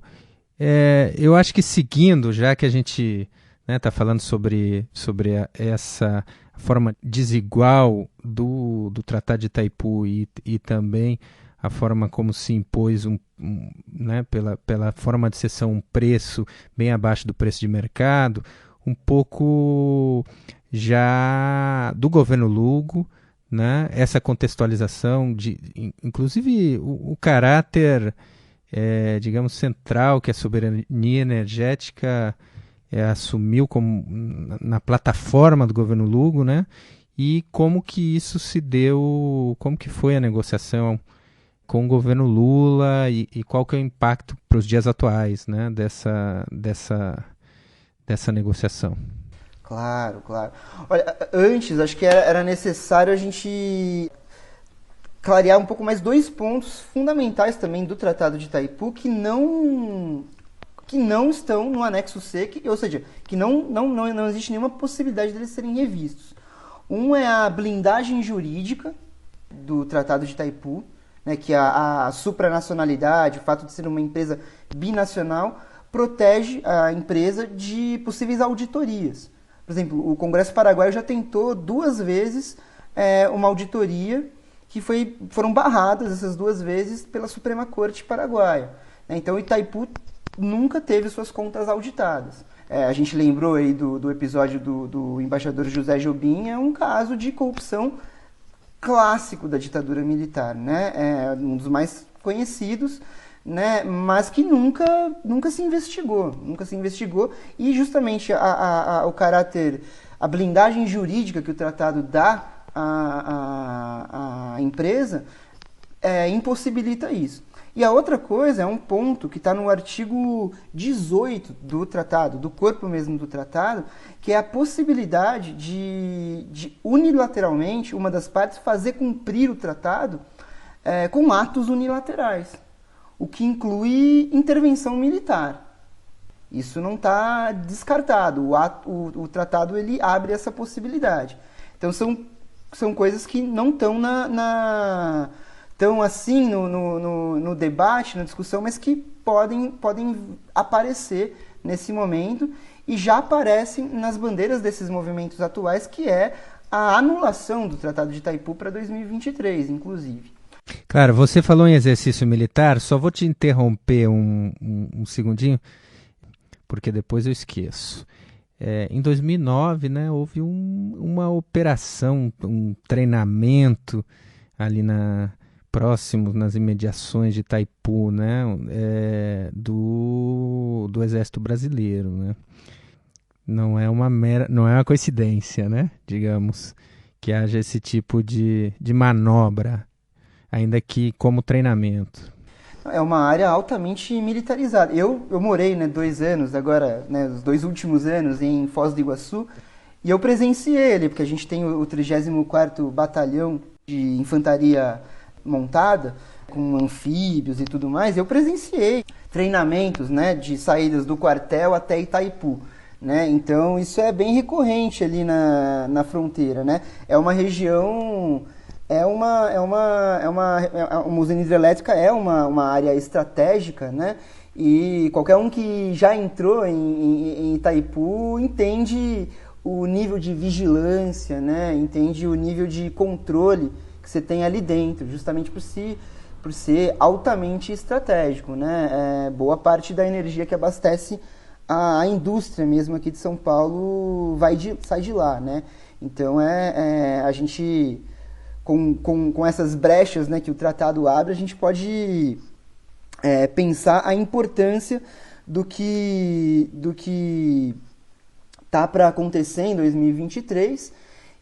eu acho que seguindo, já que a gente está falando sobre essa forma desigual do Tratado de Itaipu e também a forma como se impôs né, pela forma de cessão um preço bem abaixo do preço de mercado, um pouco já do governo Lugo, né, essa contextualização, inclusive o caráter, digamos, central que a soberania energética assumiu como na plataforma do governo Lugo, né, e como que isso se deu, como que foi a negociação com o governo Lula e qual que é o impacto para os dias atuais, né, dessa negociação. Claro. Olha, antes, acho que era necessário a gente clarear um pouco mais dois pontos fundamentais também do Tratado de Itaipu que não estão no anexo C, ou seja, que não existe nenhuma possibilidade deles serem revistos. Um é a blindagem jurídica do Tratado de Itaipu, né, que a supranacionalidade, o fato de ser uma empresa binacional, protege a empresa de possíveis auditorias. Por exemplo, o Congresso Paraguaio já tentou 2 vezes uma auditoria que foram barradas essas 2 vezes pela Suprema Corte Paraguaia. Então, Itaipu nunca teve suas contas auditadas. A gente lembrou aí do episódio do embaixador José Jobim, é um caso de corrupção clássico da ditadura militar, né? Um dos mais conhecidos, né? Mas que nunca se investigou, e justamente o caráter, a blindagem jurídica que o tratado dá à empresa impossibilita isso. E a outra coisa é um ponto que está no artigo 18 do tratado, do corpo mesmo do tratado, que é a possibilidade de unilateralmente uma das partes fazer cumprir o tratado com atos unilaterais, o que inclui intervenção militar. Isso não está descartado, o tratado ele abre essa possibilidade. Então são coisas que não estão estão assim no debate, na discussão, mas que podem aparecer nesse momento e já aparecem nas bandeiras desses movimentos atuais, que é a anulação do Tratado de Itaipu para 2023, inclusive. Claro, você falou em exercício militar, só vou te interromper um segundinho, porque depois eu esqueço. Em 2009, né, houve uma operação, um treinamento ali próximo, nas imediações de Itaipu, né, do Exército Brasileiro, né? Não é uma coincidência, né, digamos, que haja esse tipo de manobra, ainda que como treinamento. É uma área altamente militarizada. Eu morei, 2 anos, agora, os 2 últimos anos em Foz do Iguaçu, e eu presenciei ele, porque a gente tem o 34º Batalhão de Infantaria Montada, com anfíbios e tudo mais. Eu presenciei treinamentos, de saídas do quartel até Itaipu. Então, isso é bem recorrente ali na fronteira. É uma região... uma usina hidrelétrica é uma área estratégica, e qualquer um que já entrou em Itaipu entende o nível de vigilância, entende o nível de controle que você tem ali dentro, justamente por ser altamente estratégico. Boa parte da energia que abastece a indústria mesmo aqui de São Paulo sai de lá. Então a gente... Com essas brechas, que o tratado abre, a gente pode pensar a importância do que está para acontecer em 2023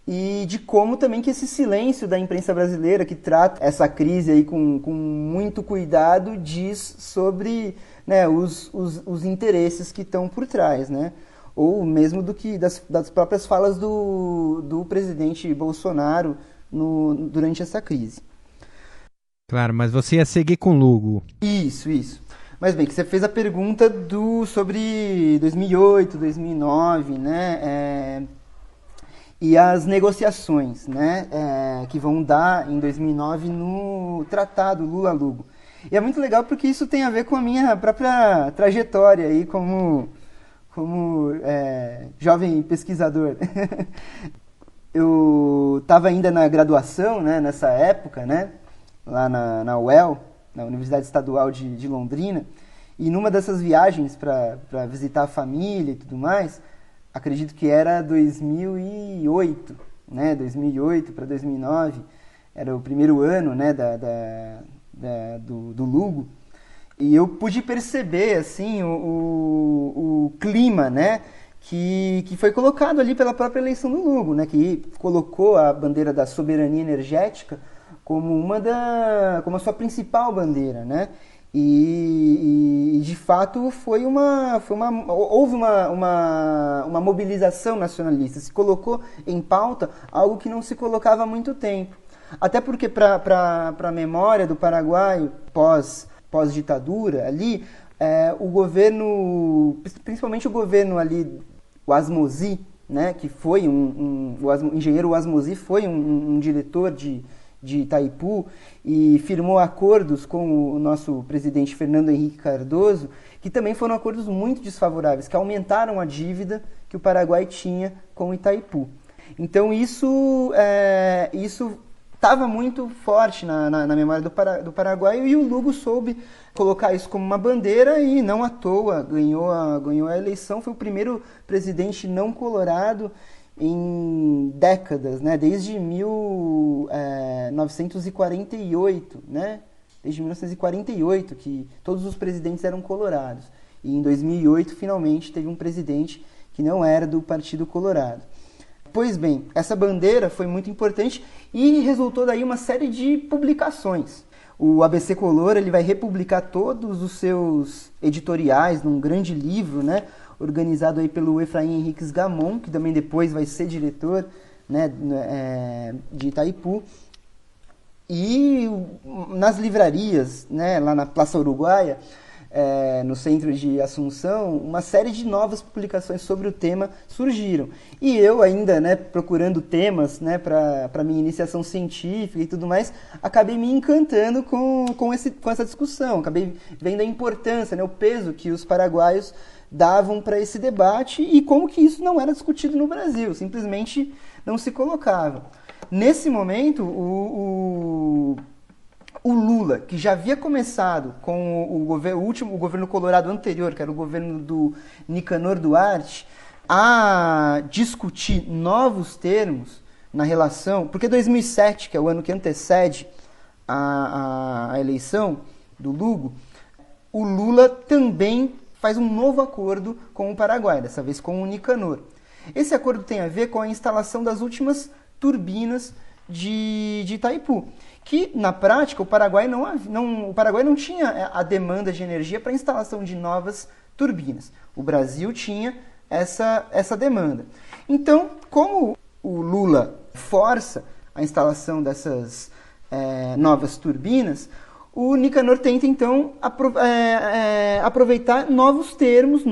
e de como também que esse silêncio da imprensa brasileira, que trata essa crise aí com muito cuidado, diz sobre os interesses que estão por trás, ou mesmo das próprias falas do presidente Bolsonaro durante essa crise. Claro, mas você ia seguir com Lugo. Isso. Mas bem, que você fez a pergunta sobre 2008, 2009, e as negociações, que vão dar em 2009 no Tratado Lula-Lugo. E é muito legal porque isso tem a ver com a minha própria trajetória aí como jovem pesquisador. Eu estava ainda na graduação, nessa época, lá na UEL, na Universidade Estadual de Londrina, e numa dessas viagens para visitar a família e tudo mais, acredito que era 2008, 2008 para 2009, era o primeiro ano, do Lugo, e eu pude perceber, assim, o clima, que foi colocado ali pela própria eleição do Lugo, que colocou a bandeira da soberania energética como a sua principal bandeira, E de fato houve uma mobilização nacionalista, se colocou em pauta algo que não se colocava há muito tempo. Até porque, para a memória do Paraguai pós-ditadura ali, o governo, principalmente o governo ali, o Asmozzi, que foi o engenheiro Asmozzi foi um diretor de Itaipu e firmou acordos com o nosso presidente Fernando Henrique Cardoso, que também foram acordos muito desfavoráveis, que aumentaram a dívida que o Paraguai tinha com Itaipu. Então isso estava muito forte na memória do Paraguai, e o Lugo soube colocar isso como uma bandeira e não à toa ganhou a eleição. Foi o primeiro presidente não colorado em décadas, desde 1948, desde 1948 que todos os presidentes eram colorados, e em 2008 finalmente teve um presidente que não era do Partido Colorado. Pois bem, essa bandeira foi muito importante e resultou daí uma série de publicações. O ABC Color ele vai republicar todos os seus editoriais num grande livro, organizado aí pelo Efraim Henriques Gamon, que também depois vai ser diretor de Itaipu. E nas livrarias, lá na Praça Uruguaia, no centro de Assunção, uma série de novas publicações sobre o tema surgiram. E eu ainda, né, procurando temas, né, para minha iniciação científica e tudo mais, acabei me encantando com essa discussão, acabei vendo a importância, né, o peso que os paraguaios davam para esse debate e como que isso não era discutido no Brasil, simplesmente não se colocava. Nesse momento, o Lula, que já havia começado com o governo colorado anterior, que era o governo do Nicanor Duarte, a discutir novos termos na relação, porque 2007, que é o ano que antecede a eleição do Lugo, o Lula também faz um novo acordo com o Paraguai, dessa vez com o Nicanor. Esse acordo tem a ver com a instalação das últimas turbinas de Itaipu, que na prática o Paraguai não tinha a demanda de energia para a instalação de novas turbinas. O Brasil tinha essa demanda. Então, como o Lula força a instalação dessas novas turbinas, o Nicanor tenta então aproveitar novos termos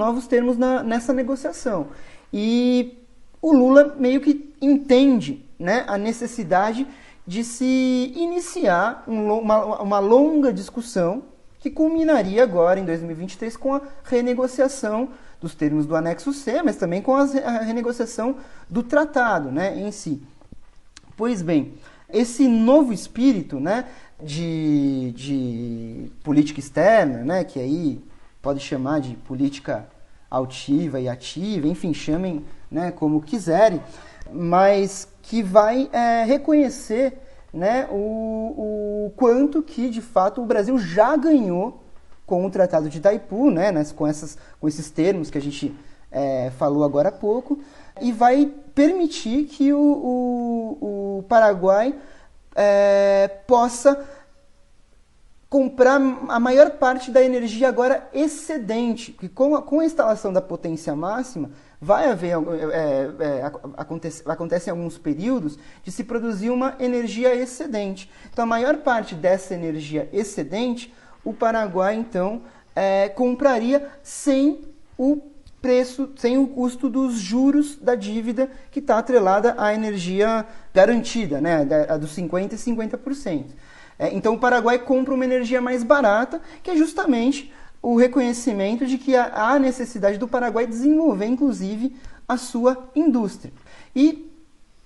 nessa negociação. E o Lula meio que entende, né, a necessidade de se iniciar uma longa discussão que culminaria agora, em 2023, com a renegociação dos termos do anexo C, mas também com a renegociação do tratado, né, em si. Pois bem, esse novo espírito, né, de política externa, né, que aí pode chamar de política altiva e ativa, enfim, chamem, né, como quiserem, mas que vai reconhecer, né, o quanto que, de fato, o Brasil já ganhou com o Tratado de Itaipu, né, com esses termos que a gente falou agora há pouco, e vai permitir que o Paraguai possa comprar a maior parte da energia agora excedente, porque com a instalação da potência máxima, vai haver, acontece em alguns períodos, de se produzir uma energia excedente. Então, a maior parte dessa energia excedente, o Paraguai, então, compraria sem o preço, sem o custo dos juros da dívida que está atrelada à energia garantida, né, a dos 50% e 50%. Então, o Paraguai compra uma energia mais barata, que é justamente o reconhecimento de que há necessidade do Paraguai desenvolver, inclusive, a sua indústria. E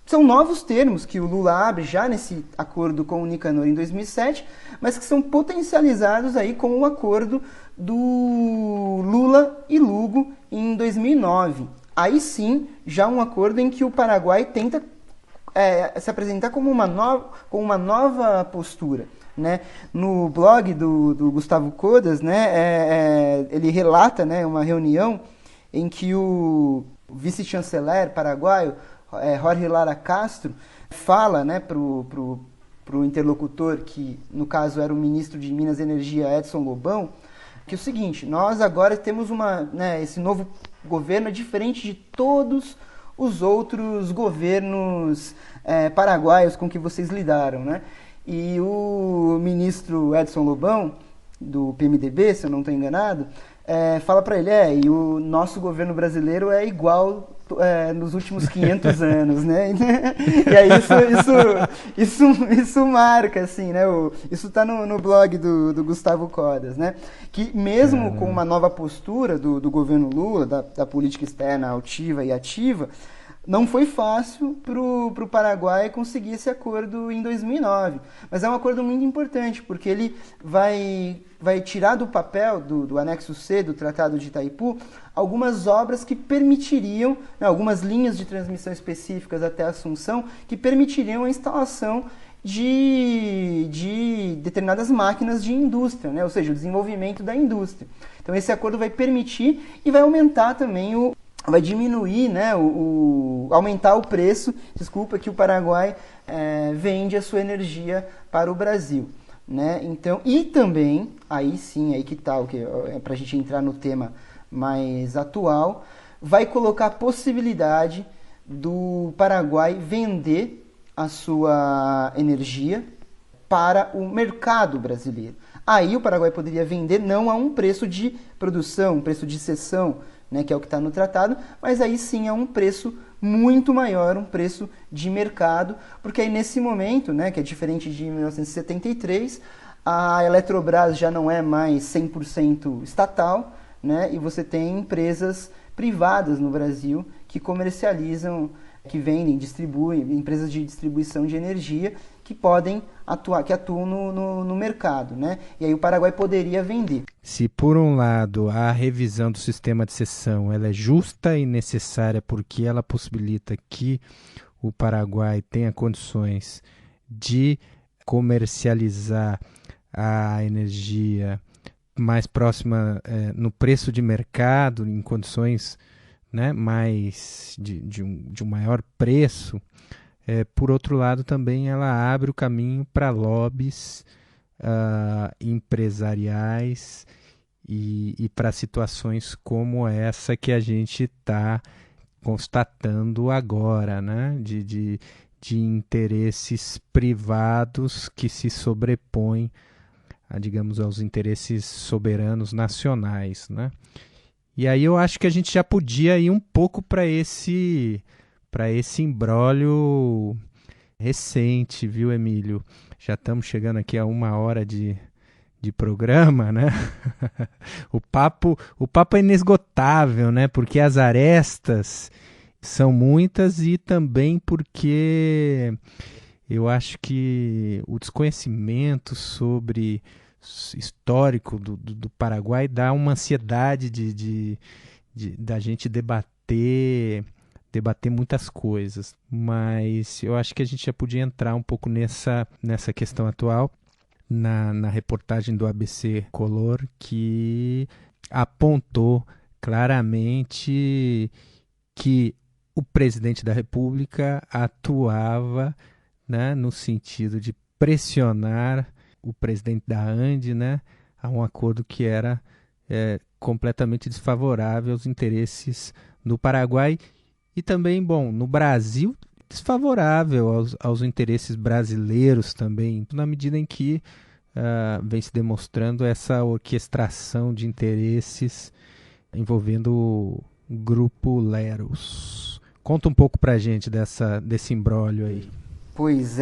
são novos termos que o Lula abre já nesse acordo com o Nicanor em 2007, mas que são potencializados aí com o acordo do Lula e Lugo em 2009. Aí sim, já um acordo em que o Paraguai tenta se apresentar como uma nova postura, né? No blog do Gustavo Codas, né, ele relata, né, uma reunião em que o vice-chanceler paraguaio, Jorge Lara Castro, fala, né, pro interlocutor, que no caso era o ministro de Minas e Energia, Edson Lobão, que é o seguinte: nós agora temos esse novo governo é diferente de todos os outros governos paraguaios com que vocês lidaram, né? E o ministro Edson Lobão, do PMDB, se eu não estou enganado, fala para ele, e o nosso governo brasileiro é igual nos últimos 500 anos, né? E aí isso marca, assim, né? Isso está no blog do Gustavo Codas, né? Que mesmo com uma nova postura do governo Lula, da política externa altiva e ativa, não foi fácil para o Paraguai conseguir esse acordo em 2009. Mas é um acordo muito importante, porque ele vai tirar do papel do anexo C do Tratado de Itaipu algumas obras que permitiriam, algumas linhas de transmissão específicas até Assunção, que permitiriam a instalação de determinadas máquinas de indústria, né? Ou seja, o desenvolvimento da indústria. Então esse acordo vai permitir e vai aumentar também vai diminuir, né, aumentar o preço, que o Paraguai vende a sua energia para o Brasil, né? Então, e também, aí sim, aí que tá, para a gente entrar no tema mais atual, vai colocar a possibilidade do Paraguai vender a sua energia para o mercado brasileiro. Aí o Paraguai poderia vender não a um preço de produção, um preço de cessão, né, que é o que está no tratado, mas aí sim a um preço muito maior, um preço de mercado, porque aí nesse momento, né, que é diferente de 1973, a Eletrobras já não é mais 100% estatal, né, e você tem empresas privadas no Brasil que comercializam, que vendem, distribuem, empresas de distribuição de energia que podem atuar, que atuam no mercado, né? E aí o Paraguai poderia vender. Se por um lado a revisão do sistema de cessão ela é justa e necessária porque ela possibilita que o Paraguai tenha condições de comercializar a energia mais próxima no preço de mercado, em condições, né, mais de um maior preço, por outro lado também ela abre o caminho para lobbies empresariais e para situações como essa que a gente está constatando agora, né, de interesses privados que se sobrepõem digamos, aos interesses soberanos nacionais, né? E aí eu acho que a gente já podia ir um pouco para esse imbróglio recente, viu, Emílio? Já estamos chegando aqui a 1 hora de programa, né? O papo é inesgotável, né? Porque as arestas são muitas e também porque eu acho que o desconhecimento sobre histórico do Paraguai dá uma ansiedade da gente debater muitas coisas, mas eu acho que a gente já podia entrar um pouco nessa questão atual, na reportagem do ABC Color, que apontou claramente que o presidente da República atuava, né, no sentido de pressionar o presidente da ANDE, né, a um acordo que era completamente desfavorável aos interesses do Paraguai e também, bom, no Brasil, desfavorável aos interesses brasileiros também, na medida em que vem se demonstrando essa orquestração de interesses envolvendo o Grupo Leros. Conta um pouco pra gente desse imbróglio aí. Pois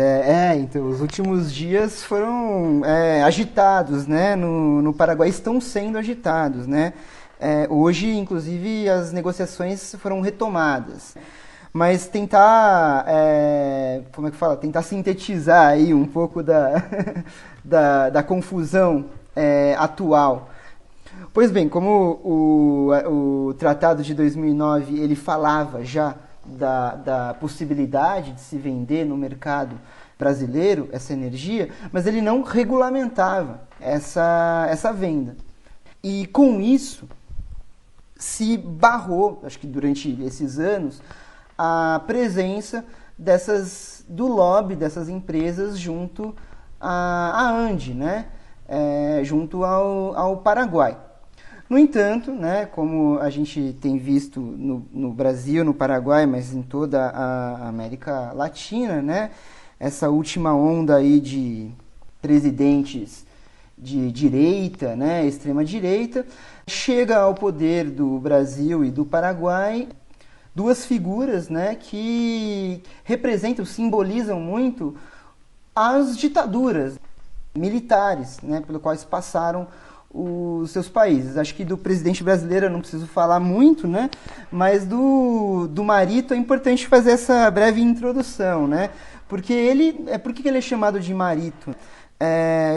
então os últimos dias foram agitados, né? No Paraguai estão sendo agitados, né? Hoje, inclusive, as negociações foram retomadas. Mas tentar, tentar sintetizar aí um pouco da confusão atual. Pois bem, como o Tratado de 2009 ele falava já da possibilidade de se vender no mercado brasileiro essa energia, mas ele não regulamentava essa venda. E com isso se barrou, acho que durante esses anos, a presença do lobby dessas empresas junto à ANDE, né? Junto ao Paraguai. No entanto, né, como a gente tem visto no Brasil, no Paraguai, mas em toda a América Latina, né, essa última onda aí de presidentes de direita, né, extrema-direita, chega ao poder do Brasil e do Paraguai duas figuras, né, que representam, simbolizam muito as ditaduras militares, né, pelo quais passaram os seus países. Acho que do presidente brasileiro eu não preciso falar muito, né? Mas do Marito é importante fazer essa breve introdução, né? Porque por que ele é chamado de Marito?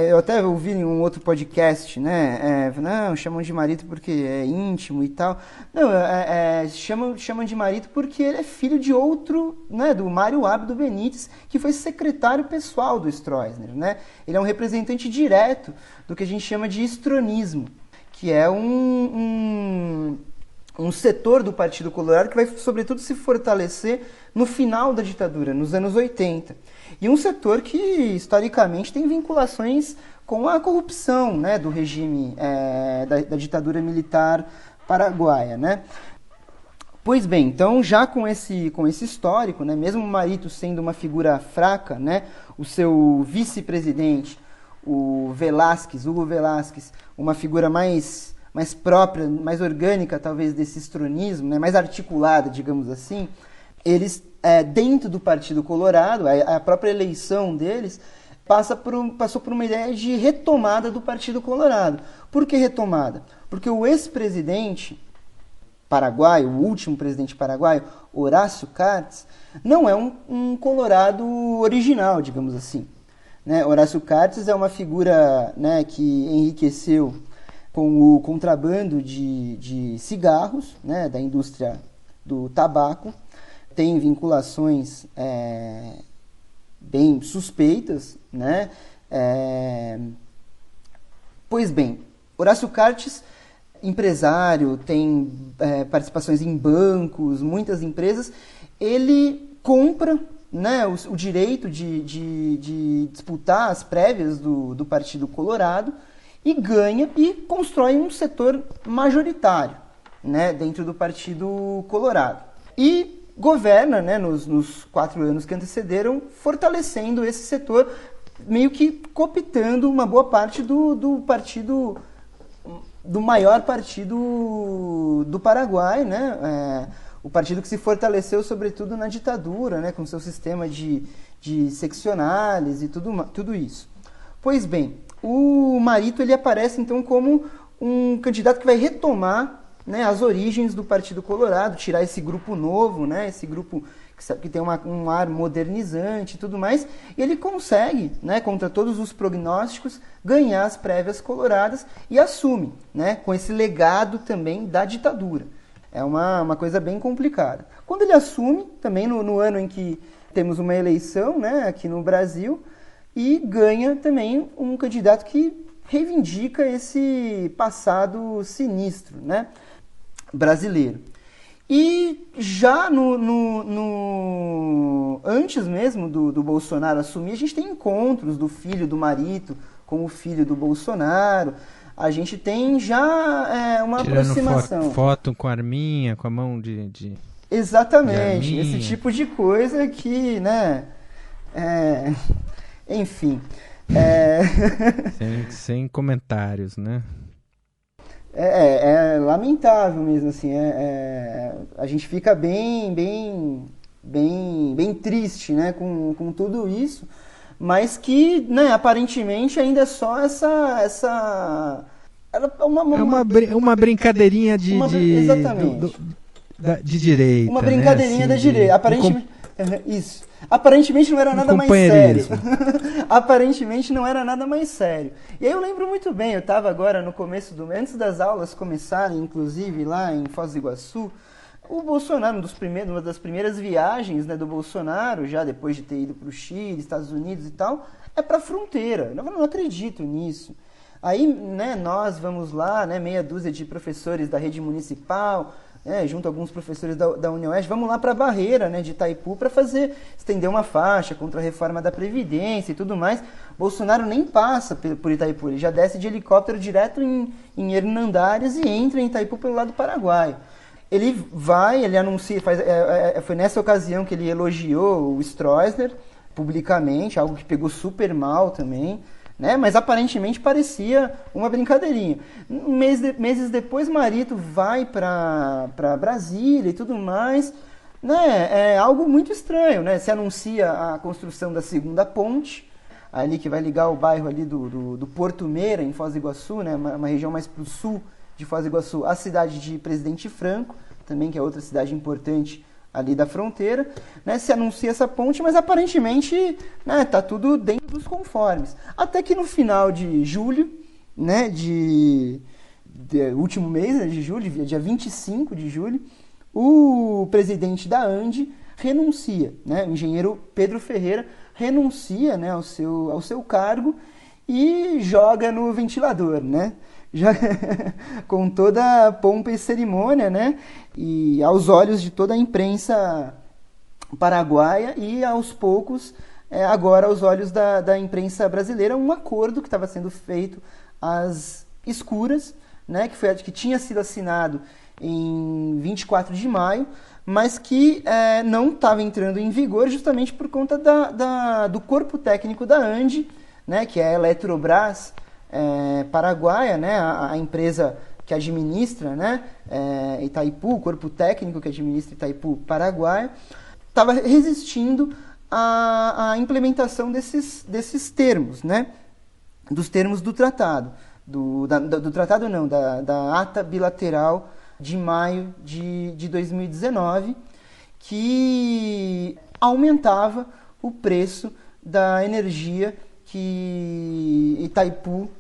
Eu até ouvi em um outro podcast, né? Não, chamam de Marito porque é íntimo e tal. Não, chamam de Marito porque ele é filho de outro, né? Do Mário Abdo Benítez, que foi secretário pessoal do Stroessner, né? Ele é um representante direto do que a gente chama de estronismo, que é um setor do Partido Colorado que vai, sobretudo, se fortalecer no final da ditadura, nos anos 80. E um setor que, historicamente, tem vinculações com a corrupção, né, do regime da ditadura militar paraguaia, né? Pois bem, então, já com esse histórico, né, mesmo o Marito sendo uma figura fraca, né, o seu vice-presidente, o Velázquez, Hugo Velázquez, uma figura mais própria, mais orgânica, talvez, desse estronismo, né, mais articulada, digamos assim, eles, dentro do Partido Colorado, a própria eleição deles, passou por uma ideia de retomada do Partido Colorado. Por que retomada? Porque o ex-presidente paraguaio, o último presidente paraguaio, Horácio Cartes, não é um colorado original, digamos assim. Né? Horácio Cartes é uma figura, né, que enriqueceu com o contrabando de cigarros, né, da indústria do tabaco, tem vinculações bem suspeitas, né? Pois bem, Horácio Cartes, empresário, tem participações em bancos, muitas empresas, ele compra, né, o direito de disputar as prévias do Partido Colorado e ganha e constrói um setor majoritário, né, dentro do Partido Colorado. E governa, né, nos 4 anos que antecederam, fortalecendo esse setor, meio que cooptando uma boa parte do partido, do maior partido do Paraguai, né, o partido que se fortaleceu sobretudo na ditadura, né, com seu sistema de seccionales e tudo isso. Pois bem, o Marito ele aparece então como um candidato que vai retomar, né, as origens do Partido Colorado, tirar esse grupo novo, né, esse grupo que tem um ar modernizante e tudo mais, e ele consegue, né, contra todos os prognósticos, ganhar as prévias coloradas e assume, né, com esse legado também da ditadura. É uma coisa bem complicada. Quando ele assume, também no ano em que temos uma eleição, né, aqui no Brasil, e ganha também um candidato que reivindica esse passado sinistro, né, brasileiro. E já antes mesmo do Bolsonaro assumir, a gente tem encontros do filho do Marito com o filho do Bolsonaro. A gente tem já uma tirando aproximação. Foto com a arminha, com a mão de Exatamente, de esse tipo de coisa que, né, enfim. Sem comentários, né? É lamentável mesmo, assim, a gente fica bem triste, né, com tudo isso, mas que, né, aparentemente ainda é só uma brincadeirinha de exatamente. De direita. Uma brincadeirinha, né, assim, da direita. Aparentemente, isso. Aparentemente não era nada mais sério. Aparentemente não era nada mais sério. E aí eu lembro muito bem, eu estava agora no começo antes das aulas começarem, inclusive lá em Foz do Iguaçu, o Bolsonaro, uma das primeiras viagens, né, do Bolsonaro, já depois de ter ido para o Chile, Estados Unidos e tal, é para a fronteira. Eu não acredito nisso. Aí, né, nós vamos lá, né, meia dúzia de professores da rede municipal, junto a alguns professores da UniOeste, vamos lá para a barreira, né, de Itaipu para estender uma faixa contra a reforma da Previdência e tudo mais. Bolsonaro nem passa por Itaipu, ele já desce de helicóptero direto em Hernandares e entra em Itaipu pelo lado paraguaio. Ele anuncia, foi nessa ocasião que ele elogiou o Stroessner publicamente, algo que pegou super mal também, né? Mas aparentemente parecia uma brincadeirinha. Meses depois, Marito vai para Brasília e tudo mais, né? É algo muito estranho, né? Se anuncia a construção da segunda ponte, ali que vai ligar o bairro ali do Porto Meira, em Foz do Iguaçu, né? Uma região mais para o sul de Foz do Iguaçu, a cidade de Presidente Franco, também, que é outra cidade importante ali da fronteira, né, se anuncia essa ponte, mas aparentemente, né, tá tudo dentro dos conformes. Até que no final de julho, né, último mês, né, de julho, dia 25 de julho, o presidente da ANDE renuncia, né, o engenheiro Pedro Ferreira renuncia, né, ao seu cargo e joga no ventilador, né? Já com toda a pompa e cerimônia, né? E aos olhos de toda a imprensa paraguaia e aos poucos, agora aos olhos da imprensa brasileira, um acordo que estava sendo feito às escuras, né? Que tinha sido assinado em 24 de maio, mas que não estava entrando em vigor justamente por conta do corpo técnico da ANDE né, que é a Eletrobras paraguaia, né, a empresa que administra, né, Itaipu, o corpo técnico que administra Itaipu Paraguaia, estava resistindo à implementação desses termos, né, dos termos do tratado. Do tratado não, da ata bilateral de maio de 2019, que aumentava o preço da energia que Itaipu,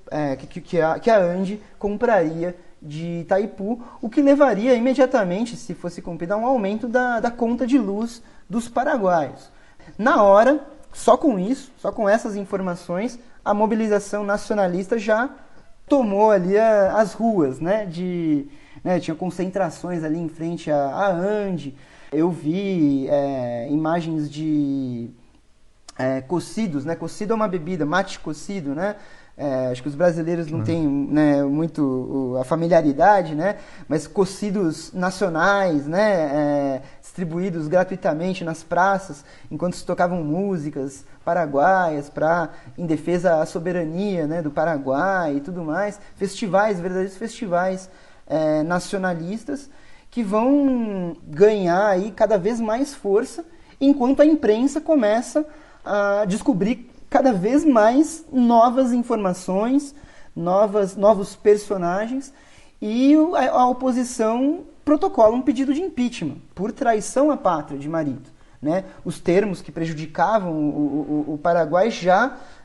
que a ANDE compraria de Itaipu, o que levaria imediatamente, se fosse cumprido, a um aumento da conta de luz dos paraguaios. Na hora, só com isso, só com essas informações, a mobilização nacionalista já tomou ali as ruas, né? Tinha concentrações ali em frente à ANDE. Eu vi imagens de cocidos, né? Cocido é uma bebida, mate cocido, né? Acho que os brasileiros não têm, né, muito a familiaridade, né? Mas cocidos nacionais, né? Distribuídos gratuitamente nas praças, enquanto se tocavam músicas paraguaias em defesa à soberania, né, do Paraguai e tudo mais. Festivais, verdadeiros festivais nacionalistas que vão ganhar aí cada vez mais força, enquanto a imprensa começa a descobrir cada vez mais novas informações, novos personagens, e a oposição protocola um pedido de impeachment por traição à pátria de Marito, né? Os termos que prejudicavam o Paraguai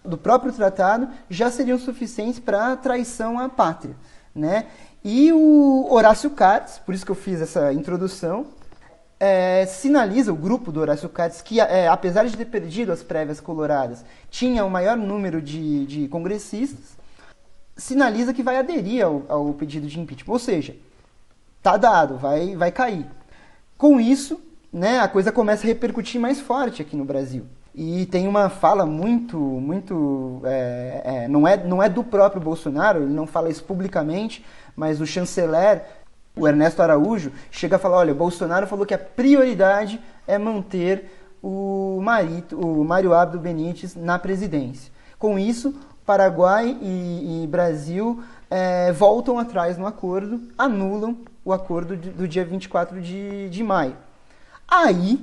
do próprio tratado já seriam suficientes para traição à pátria, né? E o Horácio Cartes, por isso que eu fiz essa introdução, sinaliza, o grupo do Horácio Cartes, que apesar de ter perdido as prévias coloradas, tinha o maior número de congressistas, sinaliza que vai aderir ao pedido de impeachment. Ou seja, tá dado, vai cair. Com isso, né, a coisa começa a repercutir mais forte aqui no Brasil. E tem uma fala muito não é do próprio Bolsonaro, ele não fala isso publicamente, mas o chanceler, o Ernesto Araújo, chega a falar, olha, Bolsonaro falou que a prioridade é manter o Mário Abdo Benítez na presidência. Com isso, Paraguai e Brasil voltam atrás no acordo, anulam o acordo do dia 24 de maio. Aí,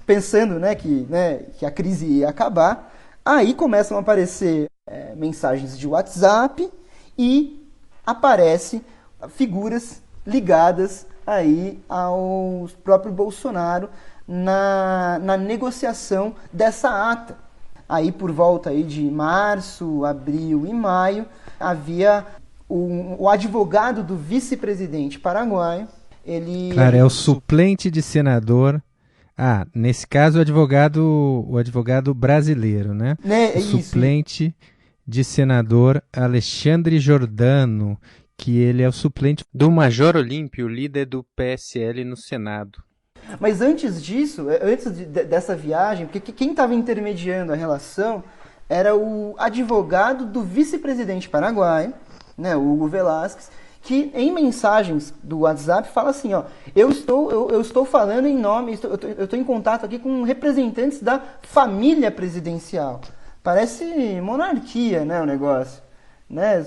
pensando, né, que a crise ia acabar, aí começam a aparecer mensagens de WhatsApp e aparecem figuras ligadas aí ao próprio Bolsonaro na negociação dessa ata. Aí por volta aí de março, abril e maio, havia o advogado do vice-presidente paraguaio, Claro, é o suplente de senador. Nesse caso o advogado brasileiro, né? O suplente de senador Alexandre Giordano, que ele é o suplente do Major Olímpio, líder do PSL no Senado. Mas antes disso, dessa viagem, porque quem estava intermediando a relação era o advogado do vice-presidente paraguaio, né, o Hugo Velásquez, que em mensagens do WhatsApp fala assim, ó, eu estou falando em nome, eu estou em contato aqui com representantes da família presidencial. Parece monarquia, né, o negócio. Né,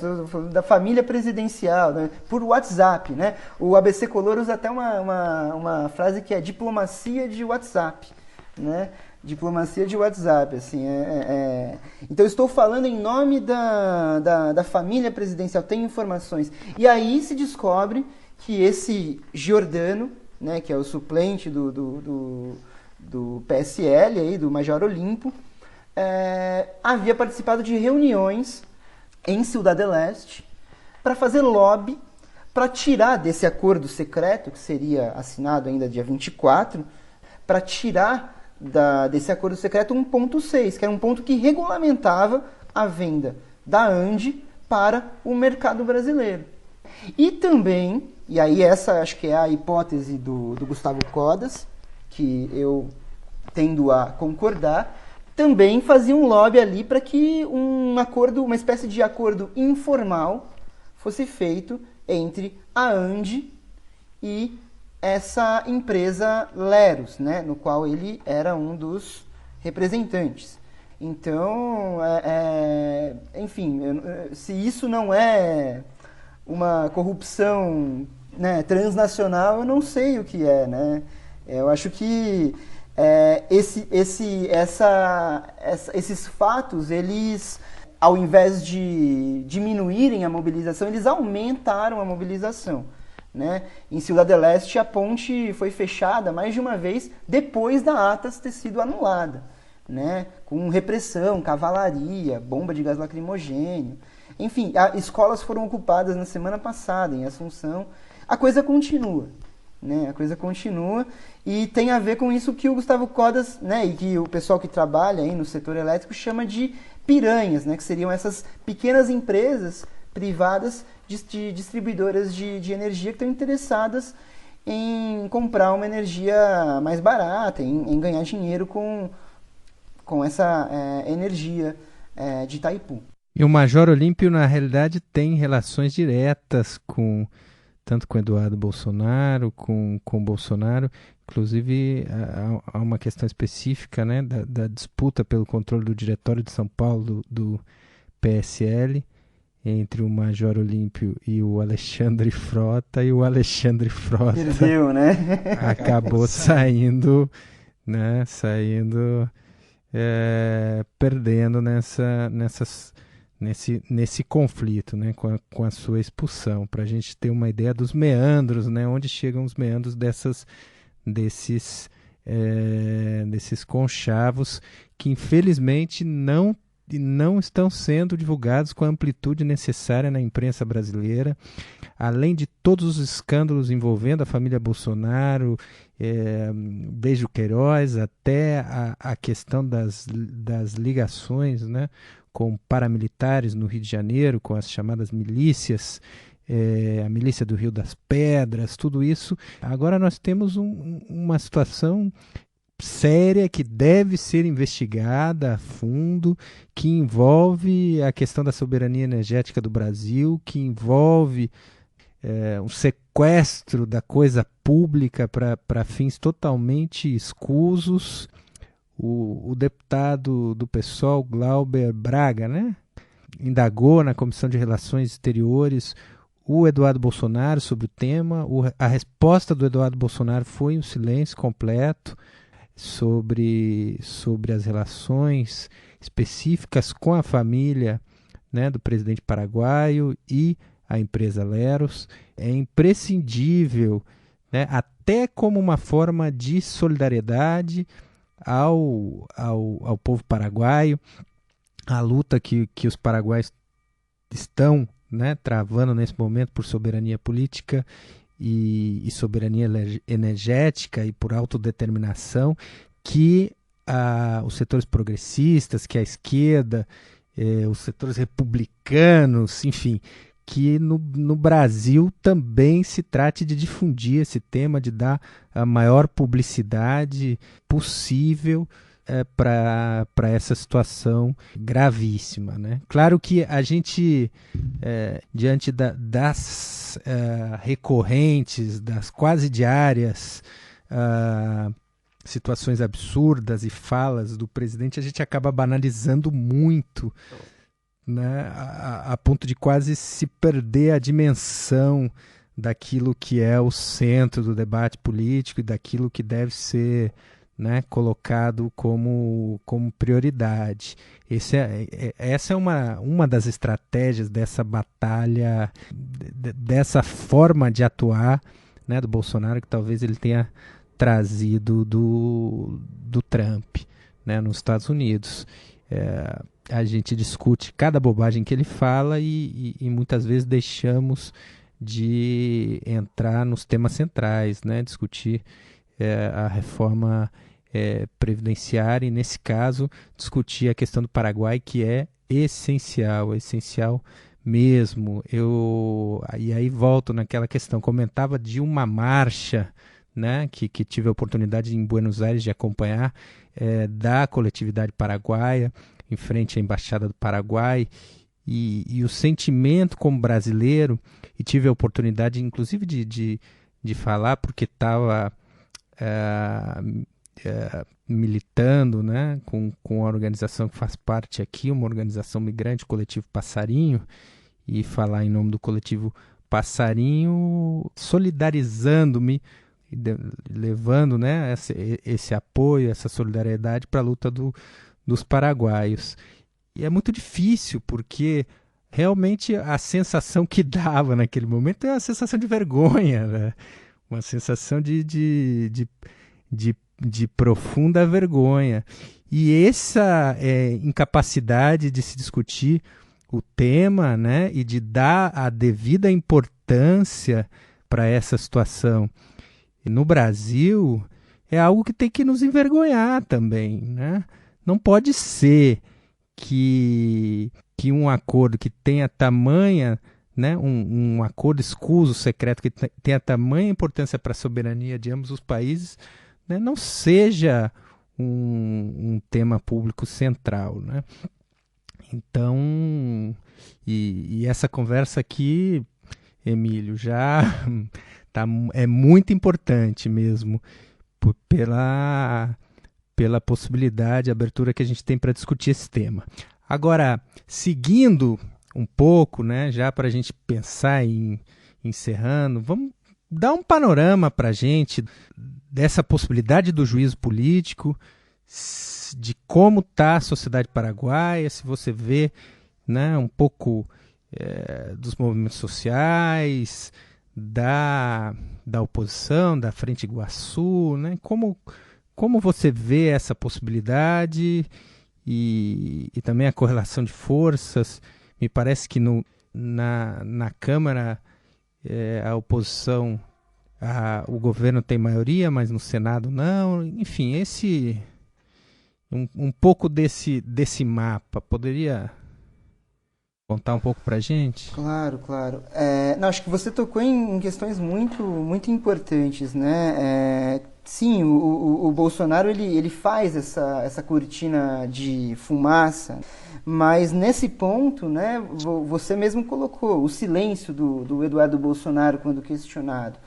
da família presidencial, né, por WhatsApp, né? O ABC Color usa até uma frase que é diplomacia de WhatsApp, né? Diplomacia de WhatsApp, assim. Então eu estou falando em nome da família presidencial, tem informações. E aí se descobre que esse Giordano, né, que é o suplente do PSL, aí, do Major Olímpio, havia participado de reuniões em Ciudad del Este, para fazer lobby, para tirar desse acordo secreto, que seria assinado ainda dia 24, para tirar desse acordo secreto um ponto 6, que era um ponto que regulamentava a venda da ANDE para o mercado brasileiro. E também, e aí essa acho que é a hipótese do Gustavo Codas, que eu tendo a concordar, também fazia um lobby ali para que um acordo, uma espécie de acordo informal fosse feito entre a ANDE e essa empresa Leros, né, no qual ele era um dos representantes. Então, enfim, se isso não é uma corrupção, né, transnacional, eu não sei o que é, né? Eu acho que esses fatos, eles, ao invés de diminuírem a mobilização, eles aumentaram a mobilização, né? Em Ciudad del Este, a ponte foi fechada mais de uma vez depois da ATAS ter sido anulada, né? Com repressão, cavalaria, bomba de gás lacrimogêneo. Enfim, escolas foram ocupadas na semana passada em Assunção. A coisa continua, né? A coisa continua e tem a ver com isso que o Gustavo Codas, né, e que o pessoal que trabalha aí no setor elétrico chama de piranhas, né? Que seriam essas pequenas empresas privadas de distribuidoras de energia que estão interessadas em comprar uma energia mais barata, em ganhar dinheiro com essa energia de Itaipu. E o Major Olímpio, na realidade, tem relações diretas tanto com Eduardo Bolsonaro, com Bolsonaro. Inclusive, há uma questão específica, né, da disputa pelo controle do Diretório de São Paulo do PSL, entre o Major Olímpio e o Alexandre Frota, e o Alexandre Frota perdeu, né? acabou saindo, né, perdendo nesse conflito, né, com a sua expulsão, para a gente ter uma ideia dos meandros, né, onde chegam os meandros desses conchavos que infelizmente não estão sendo divulgados com a amplitude necessária na imprensa brasileira, além de todos os escândalos envolvendo a família Bolsonaro, desde o Queiroz até a questão das ligações, né, com paramilitares no Rio de Janeiro, com as chamadas milícias, a milícia do Rio das Pedras, tudo isso. Agora nós temos uma situação séria que deve ser investigada a fundo, que envolve a questão da soberania energética do Brasil, que envolve um sequestro da coisa pública para fins totalmente escusos. O deputado do PSOL, Glauber Braga, né, indagou na Comissão de Relações Exteriores o Eduardo Bolsonaro sobre o tema. A resposta do Eduardo Bolsonaro foi um silêncio completo sobre as relações específicas com a família, né, do presidente paraguaio e a empresa Leros. É imprescindível, né, até como uma forma de solidariedade ao povo paraguaio, a luta que os paraguaios estão, né, travando nesse momento por soberania política e soberania energética e por autodeterminação, que os setores progressistas, que a esquerda, os setores republicanos, enfim, que no Brasil também se trate de difundir esse tema, de dar a maior publicidade possível para essa situação gravíssima, né? Claro que a gente, diante das recorrentes, das quase diárias situações absurdas e falas do presidente, a gente acaba banalizando muito, né, a ponto de quase se perder a dimensão daquilo que é o centro do debate político e daquilo que deve ser, né, colocado como prioridade. Essa é uma das estratégias dessa batalha, dessa forma de atuar, né, do Bolsonaro, que talvez ele tenha trazido do Trump, né, nos Estados Unidos. A gente discute cada bobagem que ele fala e muitas vezes deixamos de entrar nos temas centrais, né? Discutir a reforma previdenciária e, nesse caso, discutir a questão do Paraguai, que é essencial mesmo. E aí volto naquela questão, comentava de uma marcha, né, que tive a oportunidade em Buenos Aires de acompanhar, da coletividade paraguaia, em frente à Embaixada do Paraguai, e o sentimento como brasileiro, e tive a oportunidade inclusive de falar, porque estava militando, né, com a organização que faz parte aqui, uma organização migrante, o Coletivo Passarinho, e falar em nome do Coletivo Passarinho, solidarizando-me, levando, né, esse apoio, essa solidariedade para a luta dos paraguaios. E é muito difícil, porque realmente a sensação que dava naquele momento é uma sensação de vergonha, né? Uma sensação de profunda vergonha. E essa incapacidade de se discutir o tema, né, e de dar a devida importância para essa situação no Brasil é algo que tem que nos envergonhar também, né? Não pode ser que um acordo que tenha tamanha, né, um acordo escuso, secreto, que tenha tamanha importância para a soberania de ambos os países, né, não seja um tema público central, né? Então, e essa conversa aqui, Emílio, já é muito importante mesmo, pela possibilidade, a abertura que a gente tem para discutir esse tema. Agora, seguindo um pouco, né, já para a gente pensar em encerrando, vamos dar um panorama para a gente dessa possibilidade do juízo político, de como está a sociedade paraguaia, se você vê, né, um pouco dos movimentos sociais, da oposição, da Frente Iguaçu, né, como você vê essa possibilidade e também a correlação de forças. Me parece que na Câmara a oposição, o governo tem maioria, mas no Senado não. Enfim, um pouco desse mapa. Poderia contar um pouco para a gente? Claro. Não, acho que você tocou em questões muito, muito importantes, né? Sim, o Bolsonaro ele faz essa cortina de fumaça, mas nesse ponto, né, você mesmo colocou o silêncio do Eduardo Bolsonaro quando questionado.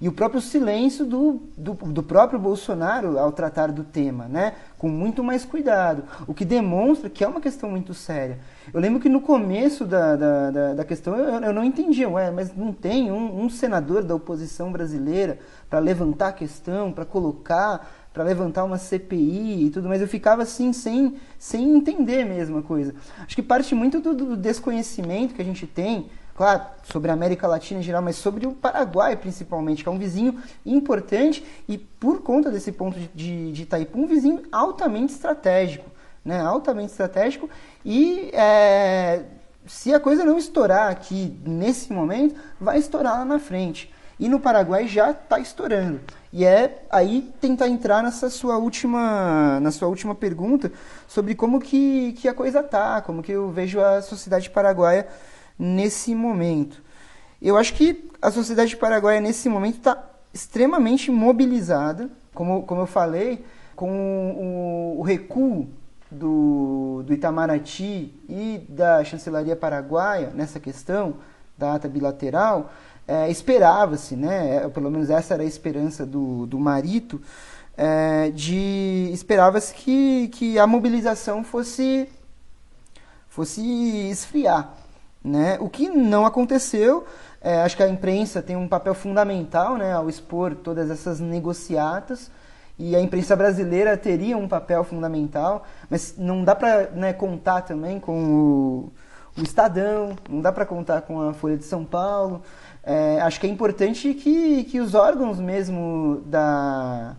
E o próprio silêncio do próprio Bolsonaro ao tratar do tema, né? Com muito mais cuidado, o que demonstra que é uma questão muito séria. Eu lembro que no começo da questão eu não entendia, mas não tem um senador da oposição brasileira para levantar a questão, para levantar uma CPI e tudo, mas eu ficava assim sem entender mesmo a coisa. Acho que parte muito do desconhecimento que a gente tem, claro, sobre a América Latina em geral, mas sobre o Paraguai principalmente, que é um vizinho importante e, por conta desse ponto de Itaipu, um vizinho altamente estratégico, né? Altamente estratégico e se a coisa não estourar aqui nesse momento, vai estourar lá na frente. E no Paraguai já está estourando. E aí tentar entrar nessa sua última pergunta sobre como que a coisa está, como que eu vejo a sociedade paraguaia nesse momento. Eu acho que a sociedade paraguaia nesse momento está extremamente mobilizada, como eu falei, com o recuo do Itamaraty e da chancelaria paraguaia nessa questão da ata bilateral. Esperava-se, né, pelo menos essa era a esperança do Marito, esperava-se que a mobilização fosse esfriar, né? O que não aconteceu. Acho que a imprensa tem um papel fundamental, né, ao expor todas essas negociatas, e a imprensa brasileira teria um papel fundamental, mas não dá para, né, contar também com o Estadão, não dá para contar com a Folha de São Paulo. Acho que é importante que os órgãos mesmo da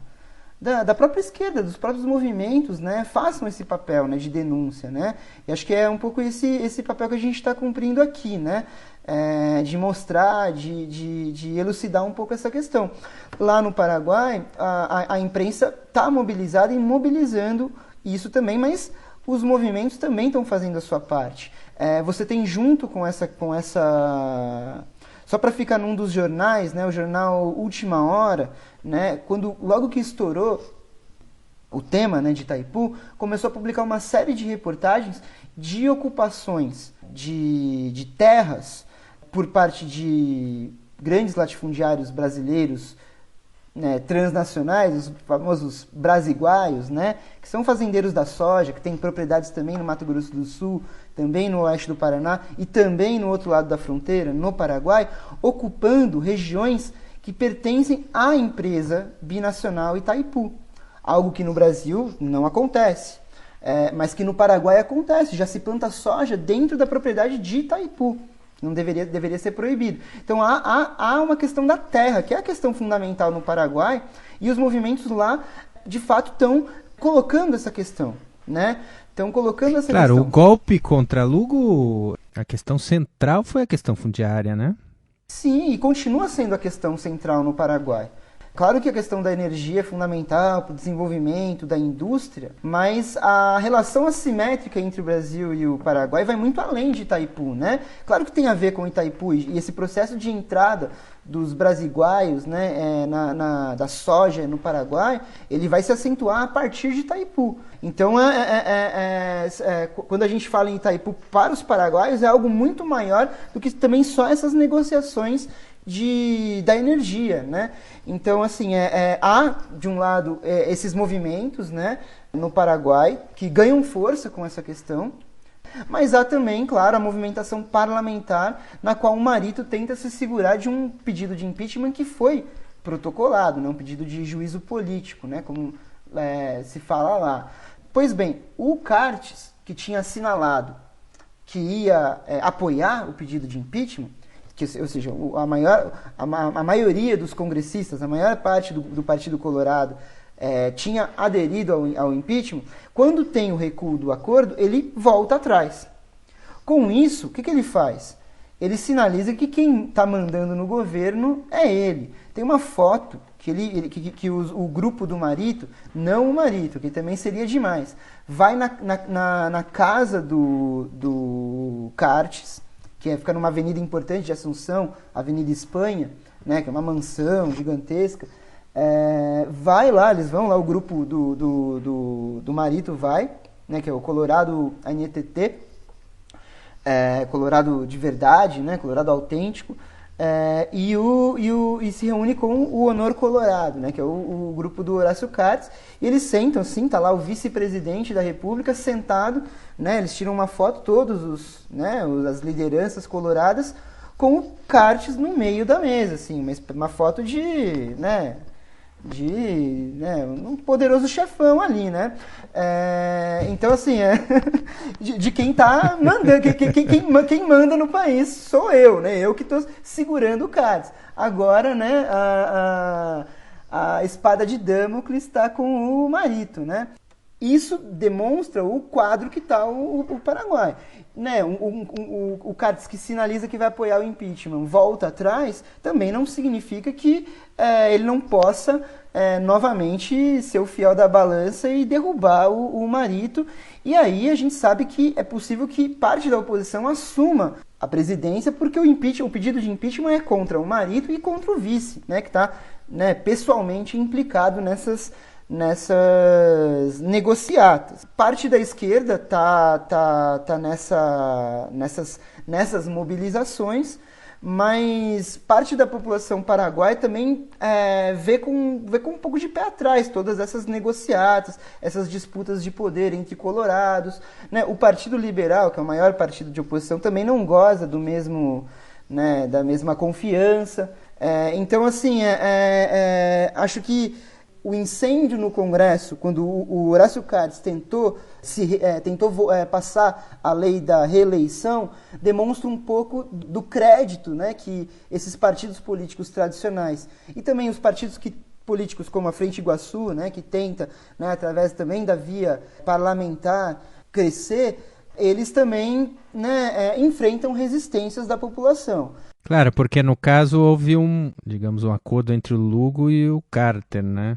própria esquerda, dos próprios movimentos, né, façam esse papel, né, de denúncia, né? E acho que é um pouco esse papel que a gente está cumprindo aqui, né? De mostrar, de elucidar um pouco essa questão. Lá no Paraguai, a imprensa está mobilizada e mobilizando isso também, mas os movimentos também estão fazendo a sua parte. Você tem junto com essa só para ficar num dos jornais, né, o jornal Última Hora, né, logo que estourou o tema, né, de Itaipu, começou a publicar uma série de reportagens de ocupações de terras por parte de grandes latifundiários brasileiros né, transnacionais, os famosos brasiguaios, né, que são fazendeiros da soja, que têm propriedades também no Mato Grosso do Sul, também no oeste do Paraná e também no outro lado da fronteira, no Paraguai, ocupando regiões que pertencem à empresa binacional Itaipu. Algo que no Brasil não acontece, mas que no Paraguai acontece. Já se planta soja dentro da propriedade de Itaipu. Não deveria ser proibido. Então há uma questão da terra, que é a questão fundamental no Paraguai, e os movimentos lá, de fato, estão colocando essa questão, né? Estão colocando essa Claro, questão. o golpe contra Lugo, a questão central foi a questão fundiária, né? Sim, e continua sendo a questão central no Paraguai. Claro que a questão da energia é fundamental para o desenvolvimento da indústria, mas a relação assimétrica entre o Brasil e o Paraguai vai muito além de Itaipu, né? Claro que tem a ver com Itaipu e esse processo de entrada dos brasiguaios, né, da soja no Paraguai, ele vai se acentuar a partir de Itaipu. Então, quando a gente fala em Itaipu para os paraguaios, é algo muito maior do que também só essas negociações da energia, né? Então, assim, há, de um lado, esses movimentos, né, no Paraguai, que ganham força com essa questão, mas há também, claro, a movimentação parlamentar, na qual o Marito tenta se segurar de um pedido de impeachment que foi protocolado, né, um pedido de juízo político, né, como se fala lá. Pois bem, o Cartes, que tinha assinalado que ia apoiar o pedido de impeachment, ou seja, a maioria dos congressistas, a maior parte do Partido Colorado tinha aderido ao impeachment, quando tem o recuo do acordo, ele volta atrás. Com isso, o que ele faz? Ele sinaliza que quem está mandando no governo é ele. Tem uma foto que o grupo do Marito, não o Marito, que também seria demais, vai na casa do Cartes, que fica numa avenida importante de Assunção, Avenida Espanha, né, que é uma mansão gigantesca. Vai lá, eles vão lá, o grupo do Marito vai, né, que é o Colorado ANTT, Colorado de verdade, né, Colorado autêntico, e se reúne com o Honor Colorado, né, que é o grupo do Horácio Cartes, e eles sentam assim, tá lá o vice-presidente da República sentado, né, eles tiram uma foto, todos as lideranças coloradas, com o Cartes no meio da mesa, assim, uma foto de um poderoso chefão ali, né? Então, assim, de quem tá mandando, quem manda no país sou eu, né? Eu que estou segurando o Cartes. Agora, né, a espada de Damocles está com o Marito, né? Isso demonstra o quadro que está o Paraguai. Né, o Cartes que sinaliza que vai apoiar o impeachment volta atrás, também não significa que ele não possa novamente ser o fiel da balança e derrubar o Marito. E aí a gente sabe que é possível que parte da oposição assuma a presidência, porque o pedido de impeachment é contra o Marito e contra o vice, né, que está, né, pessoalmente implicado nessas negociatas. Parte da esquerda tá nessas mobilizações, mas parte da população paraguaia também vê com um pouco de pé atrás todas essas negociatas, essas disputas de poder entre colorados, né? O Partido Liberal, que é o maior partido de oposição, também não goza do mesmo, né, da mesma confiança. Então, assim, acho que o incêndio no Congresso, quando o Horácio Cartes tentou passar a lei da reeleição, demonstra um pouco do crédito, né, que esses partidos políticos tradicionais e também os partidos políticos como a Frente Iguaçu, né, que tenta, né, através também da via parlamentar, crescer, eles também, né, enfrentam resistências da população. Claro, porque no caso houve um acordo entre o Lugo e o Carter, né?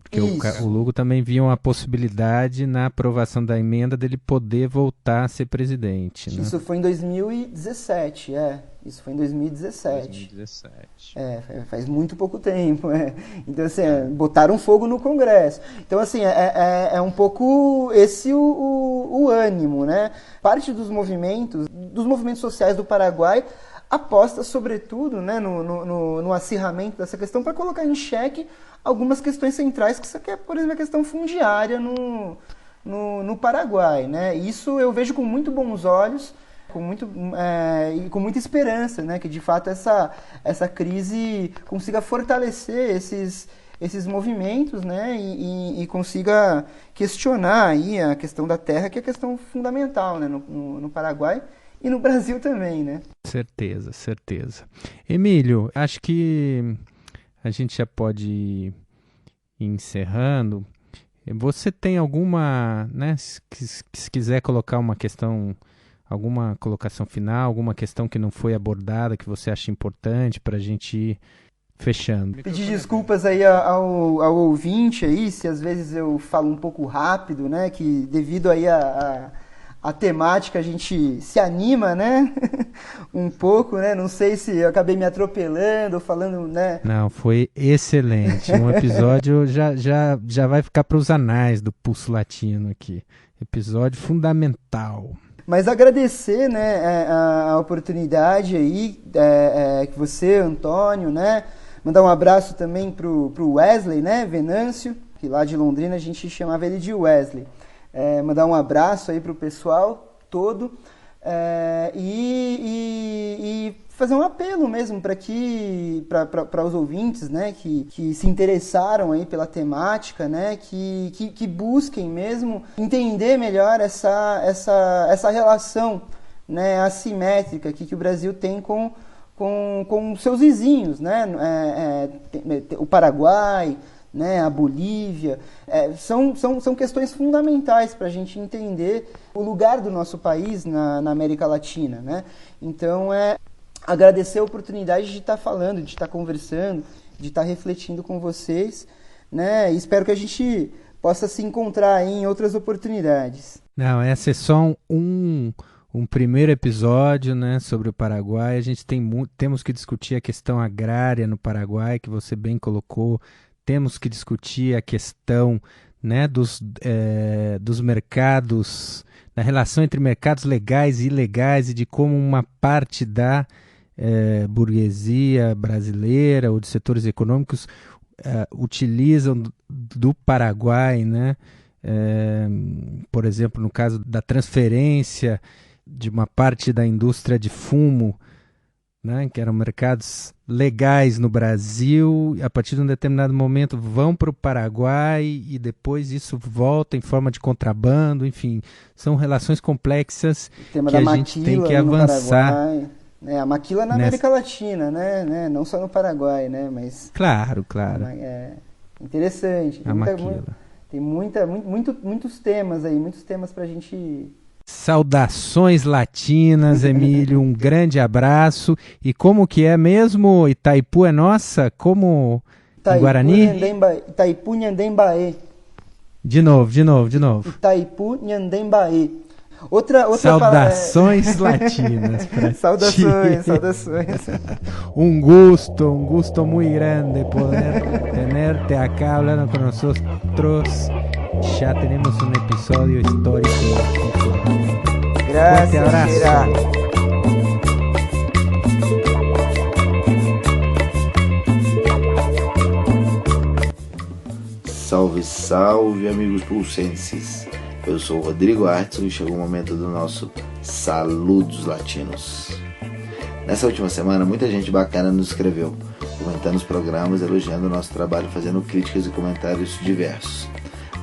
Porque o Lugo também via uma possibilidade na aprovação da emenda dele poder voltar a ser presidente, né? Isso foi em 2017, Isso foi em 2017. Faz muito pouco tempo, Então, assim, botaram fogo no Congresso. Então, assim, é um pouco esse o ânimo, né? Parte dos movimentos sociais do Paraguai aposta sobretudo, né, no acirramento dessa questão para colocar em xeque algumas questões centrais, que é, por exemplo, a questão fundiária no Paraguai, né? Isso eu vejo com muito bons olhos, e com muita esperança, né, que de fato essa crise consiga fortalecer esses movimentos, né, e consiga questionar aí a questão da terra, que é a questão fundamental, né, no Paraguai e no Brasil também, né? Certeza, certeza. Emílio, acho que a gente já pode ir encerrando. Você tem alguma, né, se quiser colocar uma questão, alguma colocação final, alguma questão que não foi abordada, que você acha importante para a gente ir fechando? Pedir desculpas aí ao ouvinte aí, se às vezes eu falo um pouco rápido, né, que devido aí a temática a gente se anima, né, um pouco, né, não sei se eu acabei me atropelando, falando, né. Não, foi excelente, um episódio já vai ficar para os anais do Pulso Latino aqui, episódio fundamental. Mas agradecer, né, a oportunidade aí, que você, Antônio, né, mandar um abraço também pro Wesley, né, Venâncio, que lá de Londrina a gente chamava ele de Wesley. Mandar um abraço aí pro pessoal todo e fazer um apelo mesmo para os ouvintes, né, que se interessaram aí pela temática, né, que busquem mesmo entender melhor essa relação, né, assimétrica que o Brasil tem com seus vizinhos, né, o Paraguai, né, a Bolívia, são questões fundamentais para a gente entender o lugar do nosso país na América Latina, né? Então, agradecer a oportunidade de estar falando, de estar conversando, de estar refletindo com vocês, né? E espero que a gente possa se encontrar aí em outras oportunidades. Não, essa é só um primeiro episódio, né, sobre o Paraguai. A gente temos que discutir a questão agrária no Paraguai, que você bem colocou. Temos que discutir a questão, né, dos mercados, da relação entre mercados legais e ilegais e de como uma parte da burguesia brasileira ou de setores econômicos utilizam do Paraguai, né, por exemplo, no caso da transferência de uma parte da indústria de fumo, né, que eram mercados legais no Brasil, a partir de um determinado momento vão para o Paraguai e depois isso volta em forma de contrabando, enfim, são relações complexas que a gente tem que avançar. A maquila na América Latina, né, não só no Paraguai, né, mas... Claro. É interessante. Tem muitos temas aí, muitos temas para a gente... Saudações latinas, Emílio, um grande abraço. E como que é mesmo? Itaipu é nossa? Como em Guarani? Itaipu Nhandembaê. De novo. Itaipu Nhandembaê. Outra saudações latinas pra saudações. Un gusto muy grande poder tenerte acá hablando con nosotros. Ya tenemos un episodio histórico. Gracias. Fuerte abrazo. Salve, salve, amigos pulsenses. Eu sou o Rodrigo Artson e chegou o momento do nosso Saludos Latinos. Nessa última semana, muita gente bacana nos escreveu, comentando os programas, elogiando o nosso trabalho, fazendo críticas e comentários diversos.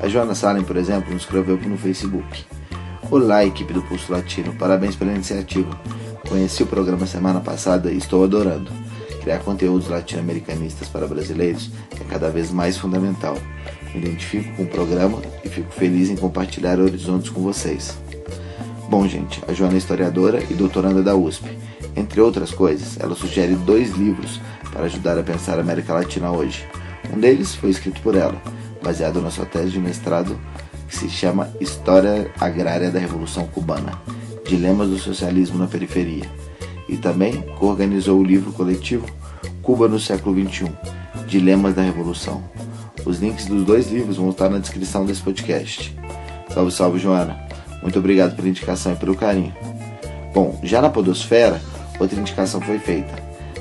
A Joana Salem, por exemplo, nos escreveu no Facebook. Olá, equipe do Pulso Latino, parabéns pela iniciativa. Conheci o programa semana passada e estou adorando. Criar conteúdos latino-americanistas para brasileiros é cada vez mais fundamental. Me identifico com o programa e fico feliz em compartilhar horizontes com vocês. Bom, gente, a Joana é historiadora e doutoranda da USP. Entre outras coisas, ela sugere 2 livros para ajudar a pensar a América Latina hoje. Um deles foi escrito por ela, baseado na sua tese de mestrado, que se chama História Agrária da Revolução Cubana, Dilemas do Socialismo na Periferia. E também coorganizou o livro coletivo Cuba no Século XXI, Dilemas da Revolução. Os links dos 2 livros vão estar na descrição desse podcast. Salve, salve, Joana. Muito obrigado pela indicação e pelo carinho. Bom, já na podosfera, outra indicação foi feita,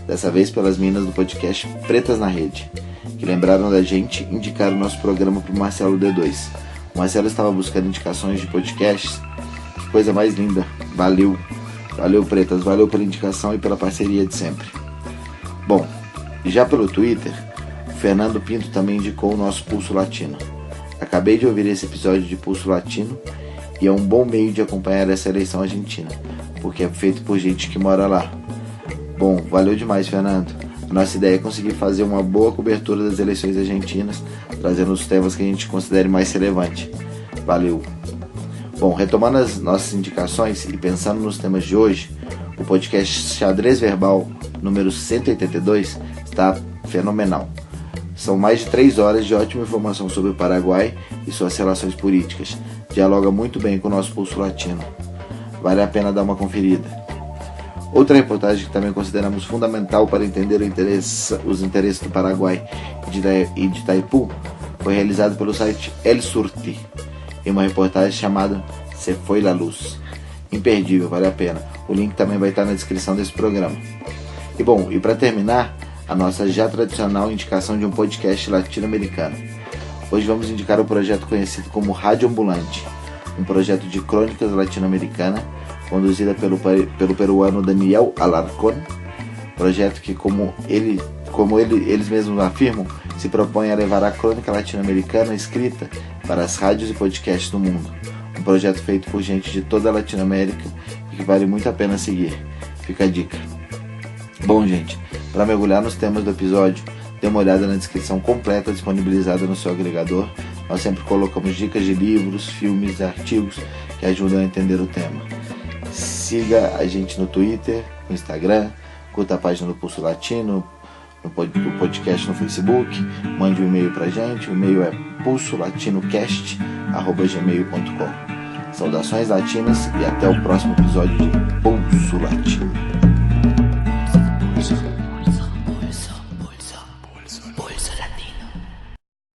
dessa vez pelas meninas do podcast Pretas na Rede, que lembraram da gente e indicaram o nosso programa para o Marcelo D2. O Marcelo estava buscando indicações de podcasts, que coisa mais linda, valeu Pretas, valeu pela indicação e pela parceria de sempre. Bom, já pelo Twitter, o Fernando Pinto também indicou o nosso Pulso Latino. Acabei de ouvir esse episódio de Pulso Latino e é um bom meio de acompanhar essa eleição argentina, porque é feito por gente que mora lá. Bom, valeu demais, Fernando. A nossa ideia é conseguir fazer uma boa cobertura das eleições argentinas, trazendo os temas que a gente considere mais relevante. Valeu. Bom, retomando as nossas indicações e pensando nos temas de hoje, o podcast Xadrez Verbal número 182 está fenomenal. São mais de 3 horas de ótima informação sobre o Paraguai e suas relações políticas. Dialoga muito bem com o nosso Pulso Latino. Vale a pena dar uma conferida. Outra reportagem que também consideramos fundamental para entender os interesses do Paraguai e de Itaipu foi realizada pelo site El Surti, em uma reportagem chamada Se Foi La Luz. Imperdível, vale a pena. O link também vai estar na descrição desse programa. E para terminar, a nossa já tradicional indicação de um podcast latino-americano. Hoje vamos indicar o projeto conhecido como Rádio Ambulante, um projeto de crônicas latino-americana conduzida pelo peruano Daniel Alarcón, projeto que, como eles mesmos afirmam, se propõe a levar a crônica latino-americana escrita para as rádios e podcasts do mundo. Um projeto feito por gente de toda a Latinoamérica e que vale muito a pena seguir. Fica a dica. Bom, gente, para mergulhar nos temas do episódio, dê uma olhada na descrição completa disponibilizada no seu agregador. Nós sempre colocamos dicas de livros, filmes e artigos que ajudam a entender o tema. Siga a gente no Twitter, no Instagram, curta a página do Pulso Latino, o podcast no Facebook, mande um e-mail pra gente, o e-mail é pulsolatinocast@gmail.com. Saudações latinas e até o próximo episódio de Pulso Latino.